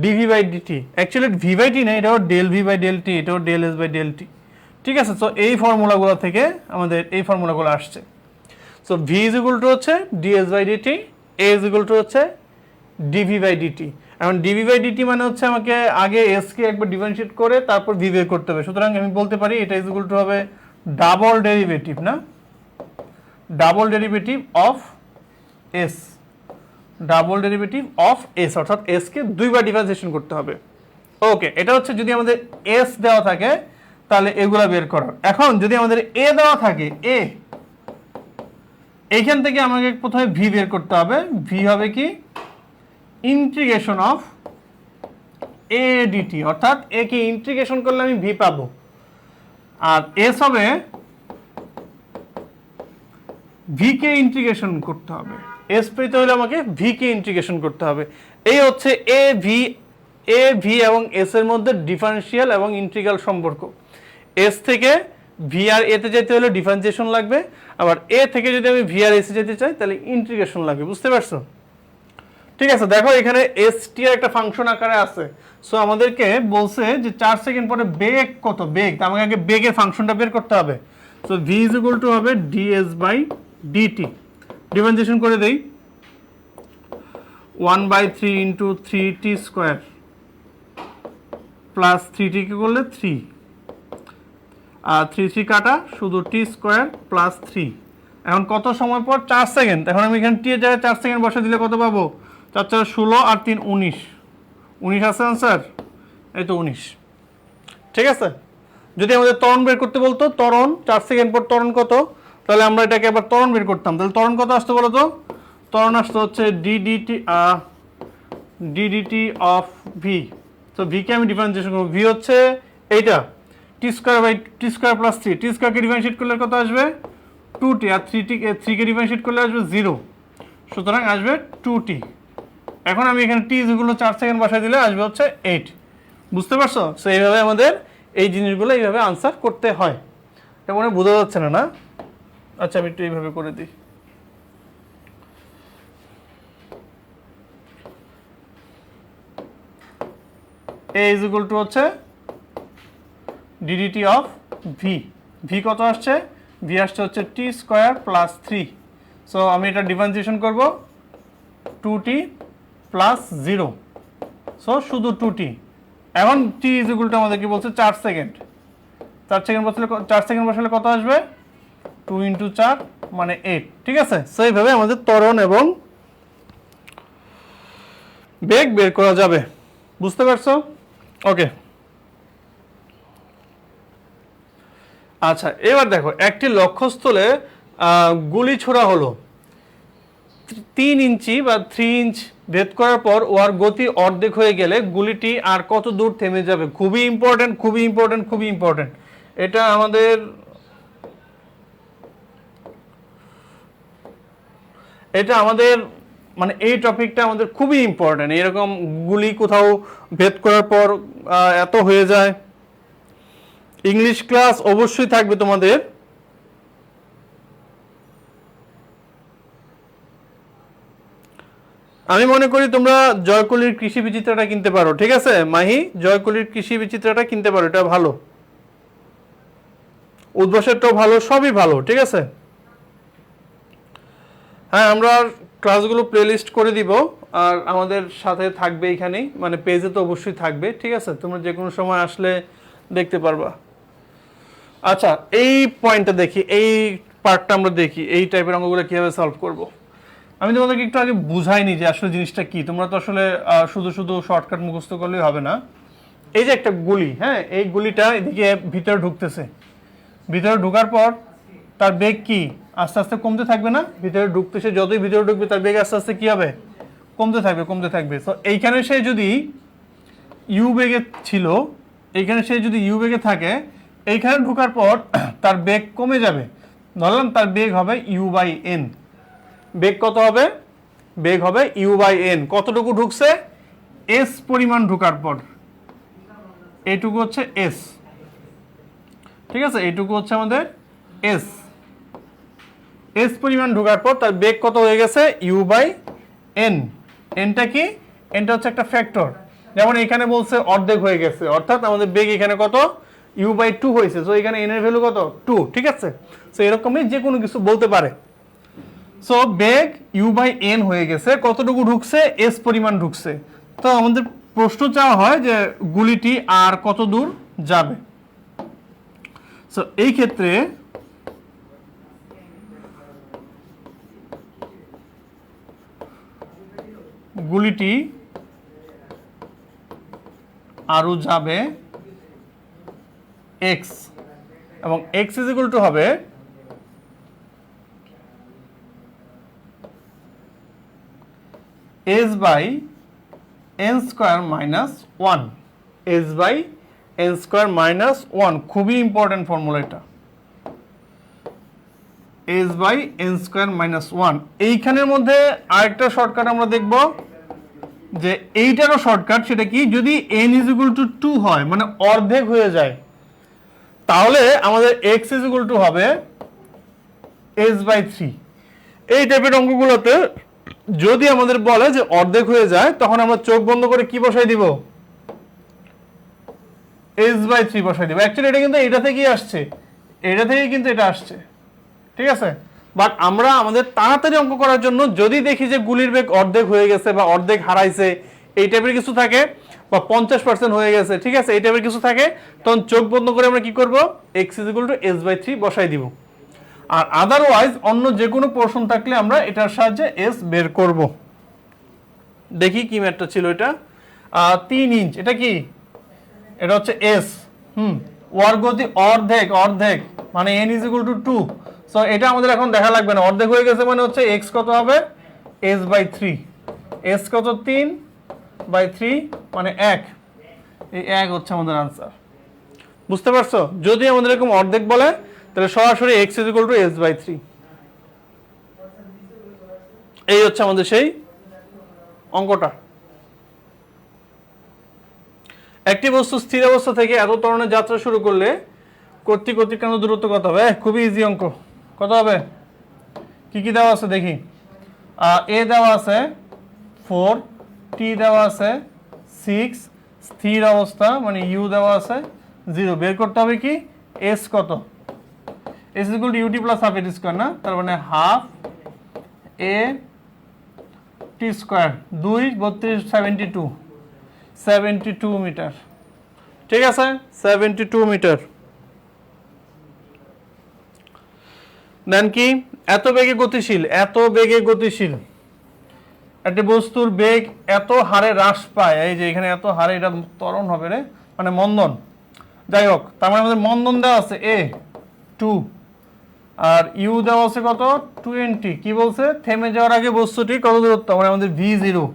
dv/dt। অ্যাকচুয়ালি v/t না, এটাও del v/del t, এটাও del s/del t। ঠিক আছে? সো এই ফর্মুলাগুলো থেকে আমাদের এই ফর্মুলাগুলো আসছে। So v is equal to হচ্ছে d s by d t, a is equal to হচ্ছে ডিভি বাই ডিটি। এখন ডিভি বাই ডিটি মানে হচ্ছে আমাকে আগে এস কে একবার ডিফারেন্সিয়েট করে তারপর ভি বের করতে হবে। সুতরাং আমি বলতে পারি এটা ইজ ইকুয়াল টু হবে ডাবল ডেরিভেটিভ, না double derivative of S, double derivative of S, অর্থাৎ এস কে দুইবার ডিফারেন্সিয়েশন করতে হবে। ওকে, এটা হচ্ছে যদি আমাদের এস দেওয়া থাকে তাহলে এগুলা বের করার। এখন যদি আমাদের এ দেওয়া থাকে, এ, এইখান থেকে আমাকে প্রথমে ভি বের করতে হবে। ভি হবে কি ইন্টিগ্রেশন অফ এ ডিটি, অর্থাৎ এ কে ইন্টিগ্রেশন করলে আমি ভি পাবো। আর এস হবে ভি কে ইন্টিগ্রেশন করতে হবে, এস পেতে হলে আমাকে ভি কে ইন্টিগ্রেশন করতে হবে। এই হচ্ছে এ ভি এবং এস এর মধ্যে ডিফারেন্সিয়াল এবং ইন্টিগ্রাল সম্পর্ক। এস থেকে ভি আর এতে যেতে হলে ডিফারেন্সিয়েশন লাগবে, আবার এ থেকে যদি আমি ভি আর এসে যেতে চাই তাহলে ইন্টিগ্রেশন লাগবে। বুঝতে পারছো? ঠিক আছে, দেখো এখানে এস টি এর একটা ফাংশন আকারে আছে। সো আমাদেরকে বলছে যে 4 সেকেন্ড পরে বেগ কত, বেগ, আমাকে আগে বেগের ফাংশনটা বের করতে হবে। So v is equal to হবে ডিএস বাই ডিটি, ডিফারেন্সিয়েশন করে দেই 1/3 into 3t square plus 3t কে করলে 3, আর 3 কাটা, শুধু টি স্কোয়ার প্লাস 3। এখন কত সময় পর? 4 সেকেন্ড। এখন আমি এখানে টি এর জায়গায় 4 সেকেন্ড বসে দিলে কত পাবো? 4 4 16 আর 3 19, 19 আছে আনসার, এই তো 19। ঠিক আছে, যদি আমাদের ত্বরণ বের করতে বলতো, ত্বরণ 4 সেকেন্ড পর ত্বরণ কত, তাহলে আমরা এটাকে আবার ত্বরণ বের করতাম। তাহলে ত্বরণ কত আসতো বলো তো? ত্বরণ আসতো হচ্ছে ডিডিটি অফ ভি। তো ভি কে আমি ডিফারেন্সিয়েশন করবো, ভি হচ্ছে এইটা t square by t square plus 3, t স্কোয়ারকে ডিফারেন্সিয়েট করলে কত আসবে? 2t, আর 3কে ডিফারেন্সিয়েট করলে আসবে 0, সুতরাং আসবে 2t। এখন আমি এখানে টি যেগুলো 4 সেকেন্ড বসায় দিলে আসবে হচ্ছে 8। বুঝতে পারছো? সো এইভাবে আমাদের এই জিনিসগুলো এইভাবে আনসার করতে হয়। এটা মনে বোঝা যাচ্ছে না, না? আচ্ছা, আমি একটু এইভাবে করে দিই। এ ইজ ইকুয়াল টু হচ্ছে ডিডিটি অফ ভি, ভি কত আসছে? ভি আসছে হচ্ছে টি স্কোয়ার প্লাস 3। সো আমি এটা ডিফারেন্সিয়েশন করব 2t প্লাস 0, সো শুধু 2t। এখন টি ইজ ইকুয়াল টু আমাদের কি বলছে? 4 সেকেন্ড। 4 সেকেন্ড বসলে 4 সেকেন্ড বসালে কত আসবে? 2 ইন্টু 4 মানে 8। ঠিক আছে, সো এইভাবে আমাদের ত্বরণ এবং বেগ বের করা যাবে। বুঝতে পারছো? ওকে, আচ্ছা এবার দেখো, একটি লক্ষ্যস্থলে গুলি ছোড়া হলো 3 ইঞ্চি বা 3 ইঞ্চ ভেদ করার পর ওর গতি অর্ধেক হয়ে গেলে গুলিটি আর কত দূর থেমে যাবে? খুবই ইম্পর্টেন্ট, খুবই ইম্পর্টেন্ট, খুবই ইম্পর্টেন্ট। এটা আমাদের মানে এই টপিকটা আমাদের খুবই ইম্পর্টেন্ট। এরকম গুলি কোথাও ভেদ করার পর এত হয়ে যায়। ইংলিশ ক্লাস অবশ্যই থাকবে তোমাদের। আমি মনে করি তোমরা জয়কলির কৃষি বিচিত্রাটা কিনতে পারো। ঠিক আছে মাহি, জয়কলির কৃষি বিচিত্রাটা কিনতে পারো, এটা ভালো। উদ্ভাসেরটাও ভালো, সবই ভালো। ঠিক আছে, হ্যাঁ আমরা ক্লাসগুলো প্লেলিস্ট করে দিব, আর আমাদের সাথে থাকবে এখানেই, মানে পেজে তো অবশ্যই থাকবে। ঠিক আছে, তোমরা যে কোনো সময় আসলে দেখতে পারবা। আচ্ছা, এই পয়েন্টটা দেখি, এই পার্টটা আমরা দেখি, এই টাইপের অঙ্কগুলো কীভাবে সলভ করব। আমি তোমাদেরকে একটু আগে বুঝাইনি যে আসলে জিনিসটা কি। তোমরা তো আসলে শুধু শুধু শর্টকাট মুখস্থ করলেই হবে না। এই যে একটা গুলি, হ্যাঁ, এই গুলিটা এদিকে ভিতরে ঢুকতেছে, ভিতরে ঢোকার পর তার বেগ কি আস্তে আস্তে কমতে থাকবে না? ভিতরে ঢুকতেছে, যতই ভিতরে ঢুকবে তার বেগ আস্তে আস্তে কি হবে? কমতে থাকবে, কমতে থাকবে। তো এইখানে সে যদি ইউ বেগে ছিল, এইখানে সে যদি ইউ বেগে থাকে, এইখানে ঢোকার পর তার বেগ কমে যাবে। ধরলাম তার বেগ হবে ইউ বাই এন। বেগ কত হবে? বেগ হবে ইউ বাই এন। কতটুকু ঢুকছে? এস পরিমাণ ঢোকার পর, এইটুকু হচ্ছে এস। ঠিক আছে, এইটুকু হচ্ছে আমাদের এস। এস পরিমাণ ঢোকার পর তার বেগ কত হয়ে গেছে? You by N. এনটা কি? এনটা হচ্ছে একটা ফ্যাক্টর। যেমন এখানে বলছে অর্ধেক হয়ে গেছে, অর্থাৎ আমাদের বেগ এখানে কত? ইউ বাই 2 হয়েছে। সো এখানে এন এর ভ্যালু কত? 2। ঠিক আছে, সো এরকমই যে কোনো কিছু বলতে পারে। সো বেগ ইউ বাই এন হয়ে গেছে, কতটুকু ঢুকছে, এস পরিমাণ ঢুকছে। তো আমাদের প্রশ্ন চাওয়া হয় যে গুলিটি আর কত দূর যাবে। সো এই ক্ষেত্রে গুলিটি আরো যাবে এক্স, এবং এক্স ইজ ইকুয়াল টু হবে S by N square minus one, S by N square minus one, খুবই ইম্পর্টেন্ট ফর্মুলা এটা, S by N square minus one. এইখানের মধ্যে আরেকটা শর্টকাট আমরা দেখব, যে এইটারও শর্টকাট, সেটা কি, যদি এন ইজ ইকুয়াল টু 2 হয়, মানে অর্ধেক হয়ে যায়, তাহলে আমাদের এক্স ইজ ইকুয়াল টু হবে এস বাই 3। এই টাইপের অঙ্কগুলোতে যদি আমাদের বলে যে অর্ধেক হয়ে যায়, তখন আমরা চোখ বন্ধ করে কি বসাই দিব, এস বাই 3 বসাই দিব। অ্যাকচুয়ালি এটা কিন্তু এটা থেকেই আসছে, এটা থেকেই কিন্তু এটা আসছে, ঠিক আছে। বাট আমরা আমাদের তাড়াতাড়ি অঙ্ক করার জন্য যদি দেখি যে গুলির বেগ অর্ধেক হয়ে গেছে বা অর্ধেক হারাইছে, এই টাইপের কিছু থাকে, বা 50% হয়ে গেছে, ঠিক আছে, এই টাইপের কিছু থাকে, তখন চোখ বন্ধ করে আমরা কি করব, X is equal to S by 3 বসাই দিব। আর আদারওয়াইজ অন্য যে কোনো পোর্শন থাকলে আমরা এটার সাহায্যে এস বের করব। দেখি কি ম্যাথটা ছিল এটা, 3 ইঞ্চ, এটা কি, এটা হচ্ছে এস, ওয়ার গতি অর্ধেক, অর্ধেক মানে N is equal two 2। So এটা আমাদের এখন দেখা লাগবে না, অর্ধেক হয়ে গেছে মানে হচ্ছে এক্স কত হবে, এস বাই 3, এস কত 3 বাই 3 মানে 1, এই 1 হচ্ছে আমাদের আনসার। বুঝতে পারছো? যদি আমাদের এরকম অর্ধেক বলে, তাহলে সরাসরি X is equal to S by 3। এই হচ্ছে আমাদের সেই অঙ্কটা। একটি বস্তু স্থির অবস্থা থেকে এত ত্বরণের যাত্রা শুরু করলে কর্তৃক অতিক্রান্ত দূরত্ব কত হবে? খুবই ইজি অঙ্ক। কত হবে? কি কি দেওয়া আছে দেখি। এ দেওয়া আছে 4, টি দেওয়া আছে 6, স্থির অবস্থা মানে ইউ দেওয়া আছে 0। বের করতে হবে কি, এস কত, S equal to UT plus half এটি স্কোয়ার, না, তার মানে half A T square, 2 32 72, 72 metre, ঠিক আছে, 72 মিটার। দেন কি, এত বেগে গতিশীল, এত বেগে গতিশীল একটি বস্তুর বেগ এত হারে হ্রাস পায়, এই যে এখানে এত হারে, এটা ত্বরণ হবে রে, মানে মন্দন, যাই হোক, তার মানে আমাদের মন্দন দেওয়া আছে এ 2, আর ইউ দেওয়া আছে কত 20। কি বলছে, থেমে যাওয়ার আগে বস্তুটি কত দূরত্ব, মানে আমাদের v0।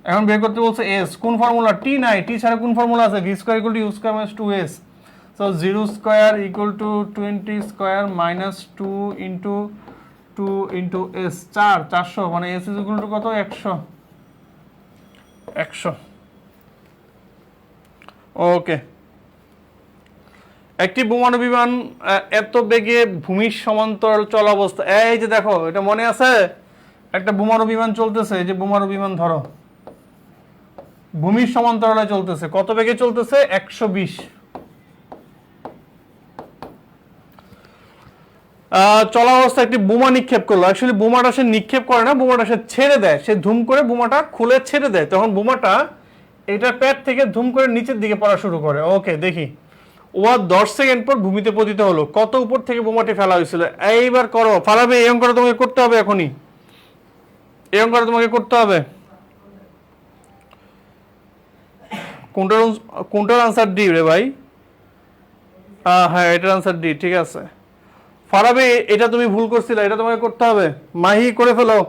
এখন বের করতে বলছে এস, কোন ফর্মুলা, টি নাই, টি ছাড়া কোন ফর্মুলা আছে, V square equal to you square minus 2s। So 0 square equal to 20 square minus 2 into 2 into S, 400, মানে এস ইজ ইকুয়াল টু কত, 100। ওকে। একটি বোমারু বিমান এত বেগে ভূমির সমান্তরাল চলা অবস্থা, এই যে দেখো, এটা মনে আছে, একটা বোমারু বিমান চলতেছে, এই যে বোমারু বিমান ধরো, ভূমির সমান্তরালে চলতেছে, কত বেগে চলতেছে, 120। চলা অবস্থা একটি বোমা নিক্ষেপ করলো। অ্যাকচুয়ালি বোমাটা সে নিক্ষেপ করে না, বোমাটা সে ছেড়ে দেয়, সে ধুম করে বোমাটা খুলে ছেড়ে দেয়, তখন বোমাটা এটার প্যাড থেকে ধুম করে নিচের দিকে পড়া শুরু করে। ওকে, দেখি, ওয়া 10 সেকেন্ড পর ভূমিতে পতিত হলো, কত উপর থেকে বোমাটি ফেলা হয়েছিল। এইবার করো, ফালাবে, এই অঙ্কটা তোমাকে করতে হবে, এখনই এই অঙ্কটা তোমাকে করতে হবে। কোনটার আনসার ডি রে ভাই? হ্যাঁ, এটার আনসার ডি, ঠিক আছে। ফারাবি, এটা তুমি ভুল করছিলে, এটা তোমাকে করতে হবে। মাহি, করে ফেলো।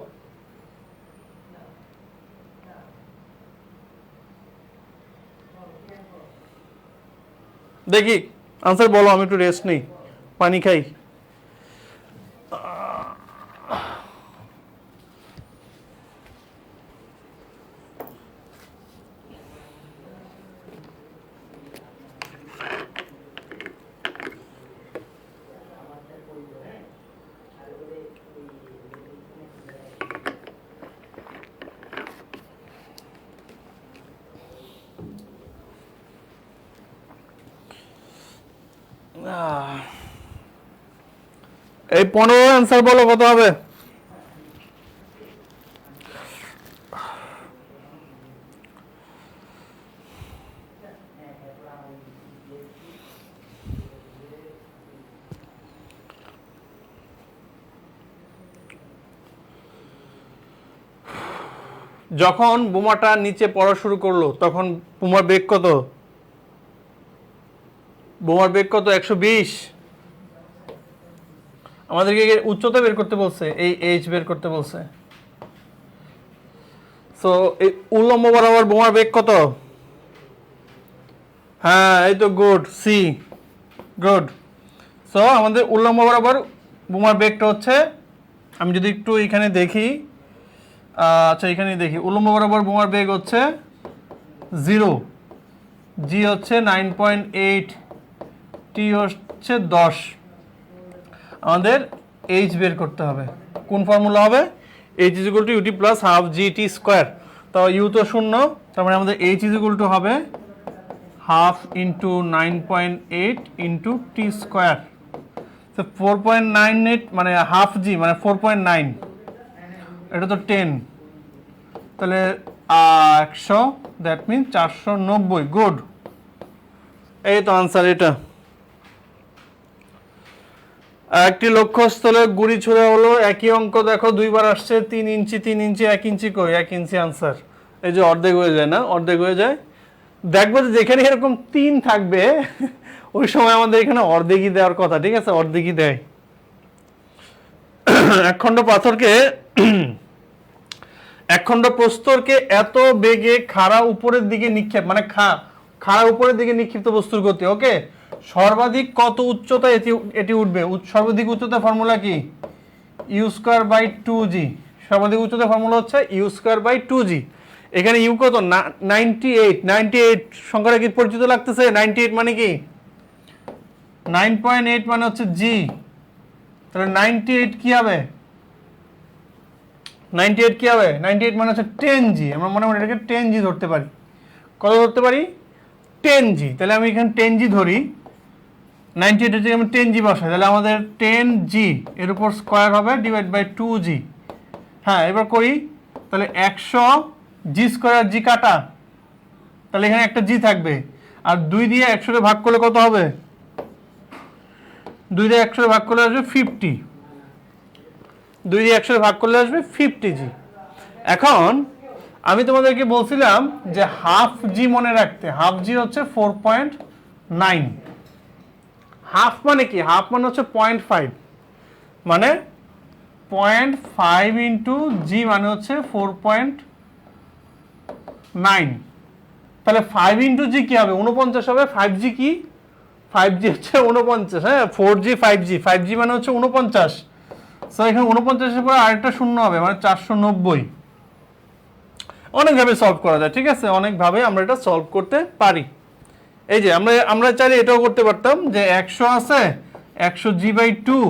দেখি আনসার বলো, আমি একটু রেস্ট নেই, পানি খাই। এই 15 আনসার বলো, কত হবে? যখন বোমাটা নিচে পড়া শুরু করলো তখন বোমার বেগ কত? বোমার বেগ কত? 120। আমাদেরকে উচ্চতা বের করতে বলছে, এই এইচ বের করতে বলছে। সো এই উল্লম্ব বরাবর বোমার বেগ কত? হ্যাঁ, এই তো গুড, সি, গুড। সো আমাদের উল্লম্ব বরাবর বোমার বেগটা হচ্ছে, আমি যদি একটু এখানে দেখি, আচ্ছা এখানে দেখি, উল্লম্ব বরাবর বোমার বেগ হচ্ছে 0, জি হচ্ছে 9.8, টি হচ্ছে 10। আমাদের এইচ বের করতে হবে। কোন ফর্মুলা হবে? H is equal to UT plus half G T square. তো ইউ তো শূন্য, তার মানে আমাদের এইচ ইজ ইকুয়াল টু হবে half into 9.8 into T square. তো 4.98 মানে হাফ জি মানে 4.9, এটা তো 10, তাহলে 100, দ্যাট মিন 490। গুড, এই তো আনসার এটা। একটি লক্ষ্যস্থলে গুলি ছোড়া হলো, একই অঙ্ক দেখো দুইবার আসছে, 3 ইঞ্চি 3 ইঞ্চি 1 ইঞ্চি কই 1 ইঞ্চি আনসার। এই যে অর্ধেক হয়ে যায় না, অর্ধেক হয়ে যায়। দেখবো যে যেখানে এরকম 3 থাকবে ওই সময় আমাদের এখানে অর্ধেকই দেওয়ার কথা, ঠিক আছে, অর্ধেকই দেয়। একখণ্ড পাথরকে একখণ্ড প্রস্তরকে এত বেগে খাড়া উপরের দিকে নিক্ষেপ, মানে খাড়া উপরের দিকে নিক্ষিপ্ত বস্তুর গতি। ওকে, সর্বাধিক কত উচ্চতা এটি উঠবে? সর্বাধিক উচ্চতা ফর্মুলা কি? U square by 2g। সর্বাধিক উচ্চতা ফর্মুলা হচ্ছে ইউ স্কোয়ার বাই 2g। এখানে ইউ কত? 98। 98 সংখ্যাটা কি পরিচিত লাগতেছে? 98 মানে কি? 9.8 মানে হচ্ছে জি, তাহলে 98 কি হবে? 98 কি হবে? 98 মানে হচ্ছে 10g। আমরা মনে মনে এটাকে 10g ধরতে পারি। কত ধরতে পারি? 10g। তাহলে আমি এখানে 10g ধরি, 98 এর জায়গায় আমি 10g বসাই, তাহলে আমাদের 10g এর উপর স্কোয়ার হবে ডিভাইড বাই 2g। হ্যাঁ, এবার করি, তাহলে 100 জি স্কোয়ার আর জি কাটা, তাহলে এখানে একটা জি থাকবে, আর 2 দিয়ে 100 ভাগ করলে কত হবে? 2 দিয়ে 100 ভাগ করলে আসবে 50। 2 দিয়ে 100 ভাগ করলে আসবে 50g। এখন আমি তোমাদেরকে বলছিলাম যে হাফ জি মনে রাখতে। হাফ জি হচ্ছে 4.9। হাফ মানে কি? হাফ মানে হচ্ছে 0.5, মানে 0.5 ইন্টু জি মানে হচ্ছে 4.9। তাহলে 5 ইন্টু জি কি হবে? 49 হবে। 5g কি? 5g হচ্ছে 49। হ্যাঁ, 4g 5g, 5g মানে হচ্ছে 49। সো এখানে 49-এর পরে আরেকটা শূন্য হবে, মানে 490। অনেকভাবে সলভ করা যায়, ঠিক আছে, অনেকভাবে আমরা এটা সলভ করতে পারি। এই যে আমরা চাইলে এটাও করতে পারতাম যে 100 আছে, 100g বাই 2,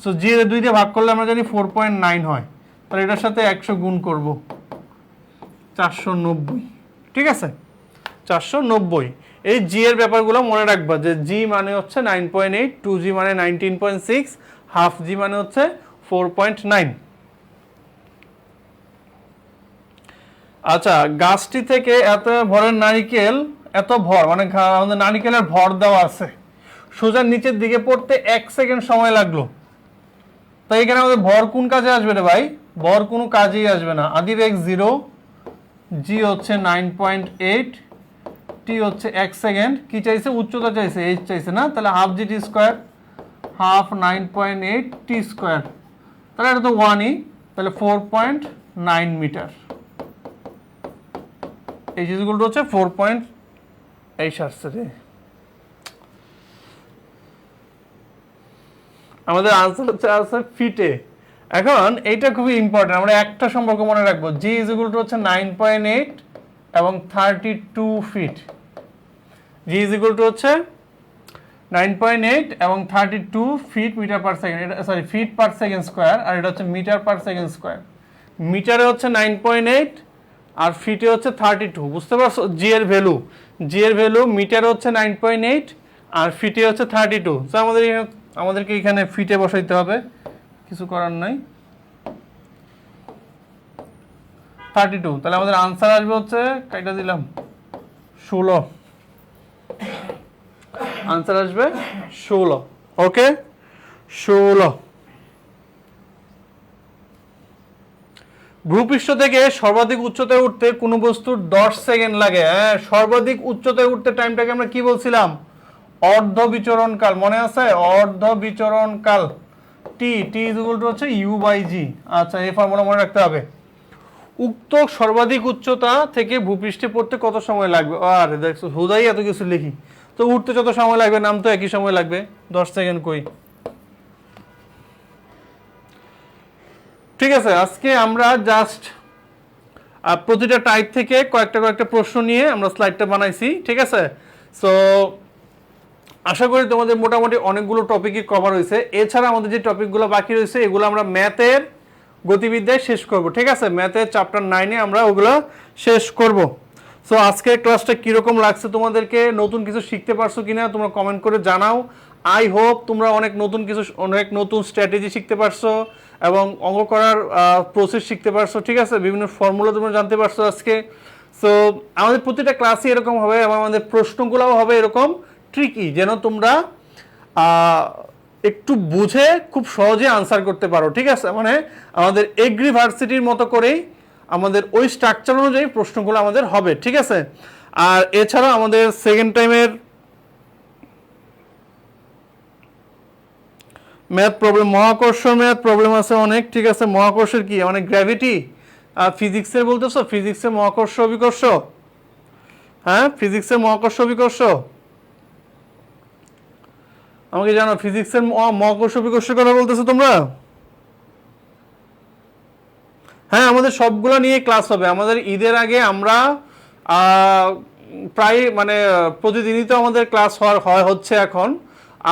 সো জি এর 2 দিয়ে ভাগ করলে আমরা জানি 4.9 হয়, তাহলে এটার সাথে 100 গুণ করব, 490, ঠিক আছে, 490। এই জি এর ব্যাপারগুলো মনে রাখবা যে জি মানে হচ্ছে 9.8, 2g মানে 19.6, হাফ জি মানে হচ্ছে 4.9। আচ্ছা, গাছটি থেকে এত ভরের নারিকেল, এত ভর মানে আমাদের নারিকেলের ভর দেওয়া আছে, সোজা নিচের দিকে পড়তে 1 সেকেন্ড সময় লাগলো। তাই এখানে আমাদের ভর কোন কাজে আসবে রে ভাই? ভর কোনো কাজেই আসবে না। আদি বেগ 0, জি হচ্ছে 9.8, টি হচ্ছে 1 সেকেন্ড। কি চাইছে? উচ্চতা চাইছে, এইচ চাইছে না, তাহলে হাফ জি টি স্কোয়ার, হাফ 9.8 টি স্কোয়ার, তাহলে এটা তো 1ই, তাহলে 4.9 মিটার। এই জিনিসগুলো হচ্ছে 4. এই আসছে রে, আমাদের আনসার হচ্ছে আনসার ফিটে। এখন এইটা খুবই ইম্পর্টেন্ট, আমরা একটা সম্পর্ক মনে রাখবো, জি ইজ ইকুয়াল টু হচ্ছে 9.8 এবং 32 feet. G is equal to হচ্ছে 9.8 এবং 32 ফিট মিটার পার সেকেন্ড, এটা sorry feet per second square, আর এটা হচ্ছে মিটার পার সেকেন্ড স্কোয়ার। মিটারে হচ্ছে 9.8 আর ফিটে হচ্ছে 32। বুঝতে পারছো জি এর ভ্যালু? জি এর ভ্যালু মিটারে হচ্ছে 9.8 আর ফিটে হচ্ছে 32। তো আমাদেরকে এখানে ফিটে বসাইতে হবে, কিছু করার নাই, 32। তাহলে আমাদের আনসার আসবে হচ্ছে, কাইটা দিলাম 16, আনসার আসবে 16। ওকে, 16। ভূপৃষ্ঠ থেকে সর্বাধিক উচ্চতায় উঠতে কোনো বস্তুর 10 সেকেন্ড লাগে। হ্যাঁ, সর্বাধিক উচ্চতায় উঠতে টাইমটাকে আমরা কি বলছিলাম? অর্ধ বিচরণ কাল। মনে আছে? অর্ধ বিচরণ কাল। টি টি ইজ ইকুয়াল টু হচ্ছে ইউ বাই জি। আচ্ছা, এই ফর্মুলা মনে রাখতে হবে। উক্ত সর্বাধিক উচ্চতা থেকে ভূপৃষ্ঠে পড়তে কত সময় লাগবে? আরে দেখছো, হুদাই এত কিছু লিখি। তো উঠতে যত সময় লাগবে, নাম তো একই সময় লাগবে। 10 সেকেন্ড কই? ঠিক আছে, আজকে আমরা জাস্ট প্রতিটা টাইপ থেকে কয়েকটা প্রশ্ন নিয়ে আমরা স্লাইডটা বানাইছি। ঠিক আছে, সো আশা করি তোমাদের মোটামুটি অনেকগুলো টপিকই কভার হয়েছে। এছাড়া আমাদের যে টপিকগুলো বাকি রয়েছে এগুলো আমরা ম্যাথের গতিবিদ্যায় শেষ করব। ঠিক আছে, ম্যাথের চ্যাপ্টার 9-এ আমরা ওগুলো শেষ করব। সো আজকের ক্লাসটা কীরকম লাগছে তোমাদেরকে, নতুন কিছু শিখতে পারছো কিনা তোমরা কমেন্ট করে জানাও। আই হোপ তোমরা অনেক নতুন স্ট্র্যাটেজি শিখতে পারছো এবং অঙ্ক করার প্রসেস শিখতে পারছো। ঠিক আছে, বিভিন্ন ফর্মুলা তোমরা জানতে পারছো আজকে। সো আমাদের প্রতিটা ক্লাসই এরকম হবে এবং আমাদের প্রশ্নগুলোও হবে এরকম ট্রিকি, যেন তোমরা একটু বুঝে খুব সহজে আনসার করতে পারো। ঠিক আছে, মানে আমাদের এগ্রি ভার্সিটির মতো করেই আমাদের ওই স্ট্রাকচার অনুযায়ী প্রশ্নগুলো আমাদের হবে। ঠিক আছে, আর এছাড়া আমাদের সেকেন্ড টাইমের ম্যাথ প্রবলেম, মহাকর্ষ ম্যাথ প্রবলেম আছে অনেক। ঠিক আছে, মহাকর্ষের কি মানে গ্র্যাভিটি, ফিজিক্সের বলতেছো, ফিজিক্সের মহাকর্ষ অভিকর্ষ। হ্যাঁ, ফিজিক্সের মহাকর্ষ অভিকর্ষ আমাকে জানো, ফিজিক্সের মহাকর্ষ বিকর্ষের কথা বলতেছো তোমরা? হ্যাঁ, আমাদের সবগুলো নিয়ে ক্লাস হবে। আমাদের ঈদের আগে আমরা প্রায় মানে প্রতিদিনই তো আমাদের ক্লাস হচ্ছে এখন।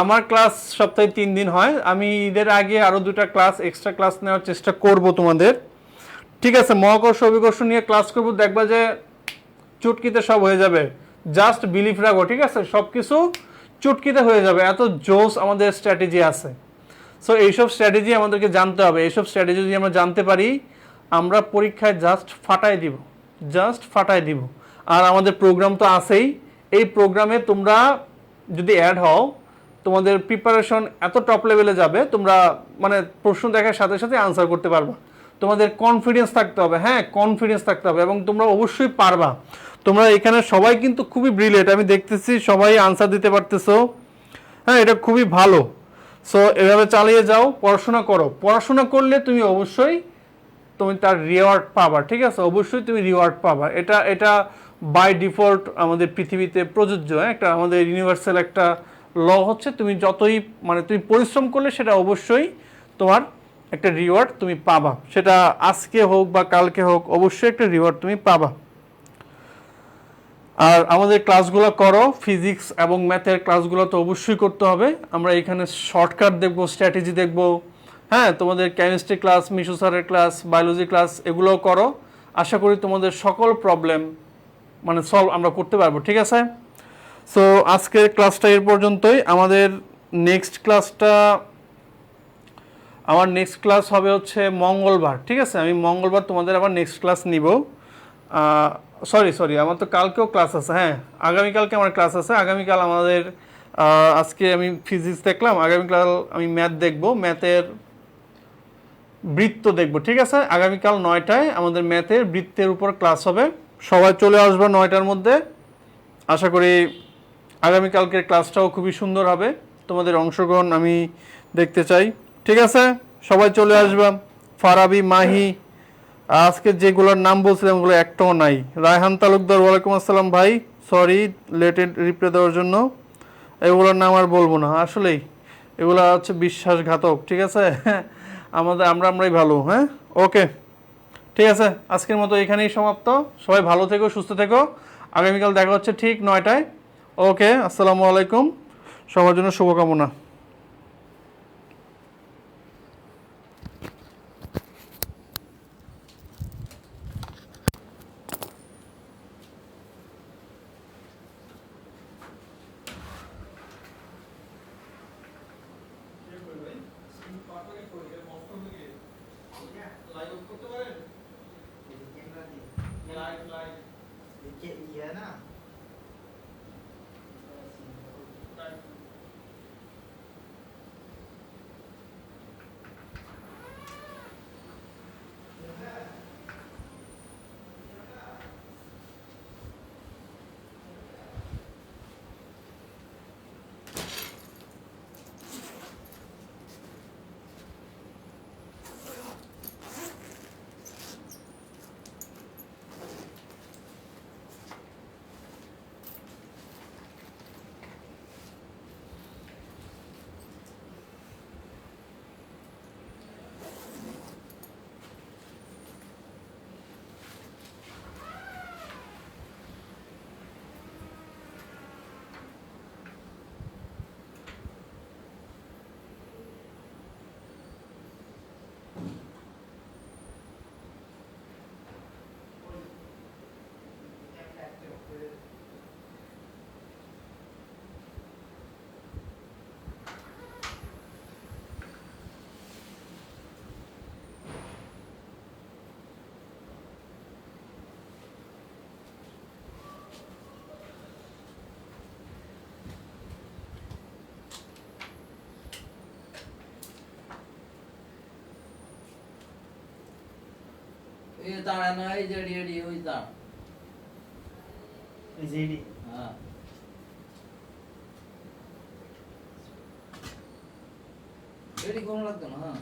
আমার ক্লাস সপ্তাহে 3 দিন হয়। আমি ঈদের আগে আরও 2টা ক্লাস এক্সট্রা ক্লাস নেওয়ার চেষ্টা করব তোমাদের। ঠিক আছে, মহাকর্ষ অভিকর্ষ নিয়ে ক্লাস করব, দেখবা যে চুটকিতে সব হয়ে যাবে। জাস্ট বিলিভ রাখো। ঠিক আছে, সব কিছু চুটকিতে হয়ে যাবে, এত জোস আমাদের স্ট্র্যাটেজি আছে। সো এইসব স্ট্র্যাটেজি আমাদেরকে জানতে হবে। এইসব স্ট্র্যাটেজি যদি আমরা জানতে পারি, আমরা পরীক্ষায় জাস্ট ফাটায় দিব। আর আমাদের প্রোগ্রাম তো আছেই। এই প্রোগ্রামে তোমরা যদি অ্যাড হও, তোমাদের প্রিপারেশন এত টপ লেভেলে যাবে, তোমরা মানে প্রশ্ন দেখার সাথে সাথে আনসার করতে পারবা। তোমাদের কনফিডেন্স থাকতে হবে। হ্যাঁ, কনফিডেন্স থাকতে হবে এবং তোমরা অবশ্যই পারবা। তোমরা এখানে সবাই কিন্তু খুবই ব্রিলিয়েন্ট, আমি দেখতেছি সবাই আনসার দিতে পারতেছো। হ্যাঁ, এটা খুবই ভালো। সো এভাবে চালিয়ে যাও, পড়াশোনা করো। পড়াশোনা করলে তুমি অবশ্যই তার রিওয়ার্ড পাবা। ঠিক আছে, অবশ্যই তুমি রিওয়ার্ড পাবা। এটা বাই ডিফল্ট আমাদের পৃথিবীতে প্রযোজ্য। একটা আমাদের ইউনিভার্সাল একটা ল হচ্ছে, তুমি যতই মানে তুমি পরিশ্রম করলে সেটা অবশ্যই তোমার একটা রিওয়ার্ড তুমি পাবা। সেটা আজকে হোক বা কালকে হোক, অবশ্যই একটা রিওয়ার্ড তুমি পাবা। আর আমাদের ক্লাসগুলো করো, ফিজিক্স এবং ম্যাথের ক্লাসগুলো তো অবশ্যই করতে হবে। আমরা এখানে শর্টকাট দেখবো, স্ট্র্যাটেজি দেখবো। হ্যাঁ, তোমাদের কেমিস্ট্রি ক্লাস, মিশু স্যারের ক্লাস, বায়োলজি ক্লাস এগুলোও করো। আশা করি তোমাদের সকল প্রবলেম মানে সলভ আমরা করতে পারবো। ঠিক আছে, সো আজকের ক্লাসটা এর পর্যন্তই। আমার নেক্সট ক্লাস হবে হচ্ছে মঙ্গলবার। ঠিক আছে, আমি মঙ্গলবার তোমাদের আবার নেক্সট ক্লাস নিব। সরি, আমার তো কালকেও ক্লাস আছে। হ্যাঁ, আগামীকালকে আমার ক্লাস আছে। আগামীকাল আমাদের আজকে আমি ফিজিক্স দেখলাম, আগামীকাল আমি ম্যাথ দেখব, ম্যাথের বৃত্ত দেখব। ঠিক আছে, আগামীকাল 9টায় আমাদের ম্যাথের বৃত্তের উপর ক্লাস হবে। সবাই চলে আসবে 9টার মধ্যে। আশা করি আগামীকালকের ক্লাসটাও খুবই সুন্দর হবে। তোমাদের অংশগ্রহণ আমি দেখতে চাই। ঠিক আছে, সবাই চলে আসবে। ফারাবি, মাহি, আজকে যেগুলোর নাম বলছিলাম ওগুলো একটাও নাই। রায়হান তালুকদার, ওয়ালাইকুম আসসালাম ভাই, সরি লেটেড রিপ্লাই দেওয়ার জন্য। এগুলোর নাম আর বলবো না, আসলেই এগুলো হচ্ছে বিশ্বাসঘাতক। ঠিক আছে, আমরাই ভালো। হ্যাঁ, ওকে, ঠিক আছে, আজকের মতো এখানেই সমাপ্ত। সবাই ভালো থেকো, সুস্থ থেকো। আগামীকাল দেখা হচ্ছে ঠিক 9টায়। ওকে, আসসালামু আলাইকুম, সবার জন্য শুভকামনা। এই দাঁড়ায় না, এই যে এডি ওই দাঁড়। এই যে এডি হ্যাঁ, এডি কোন লাগতো না। হ্যাঁ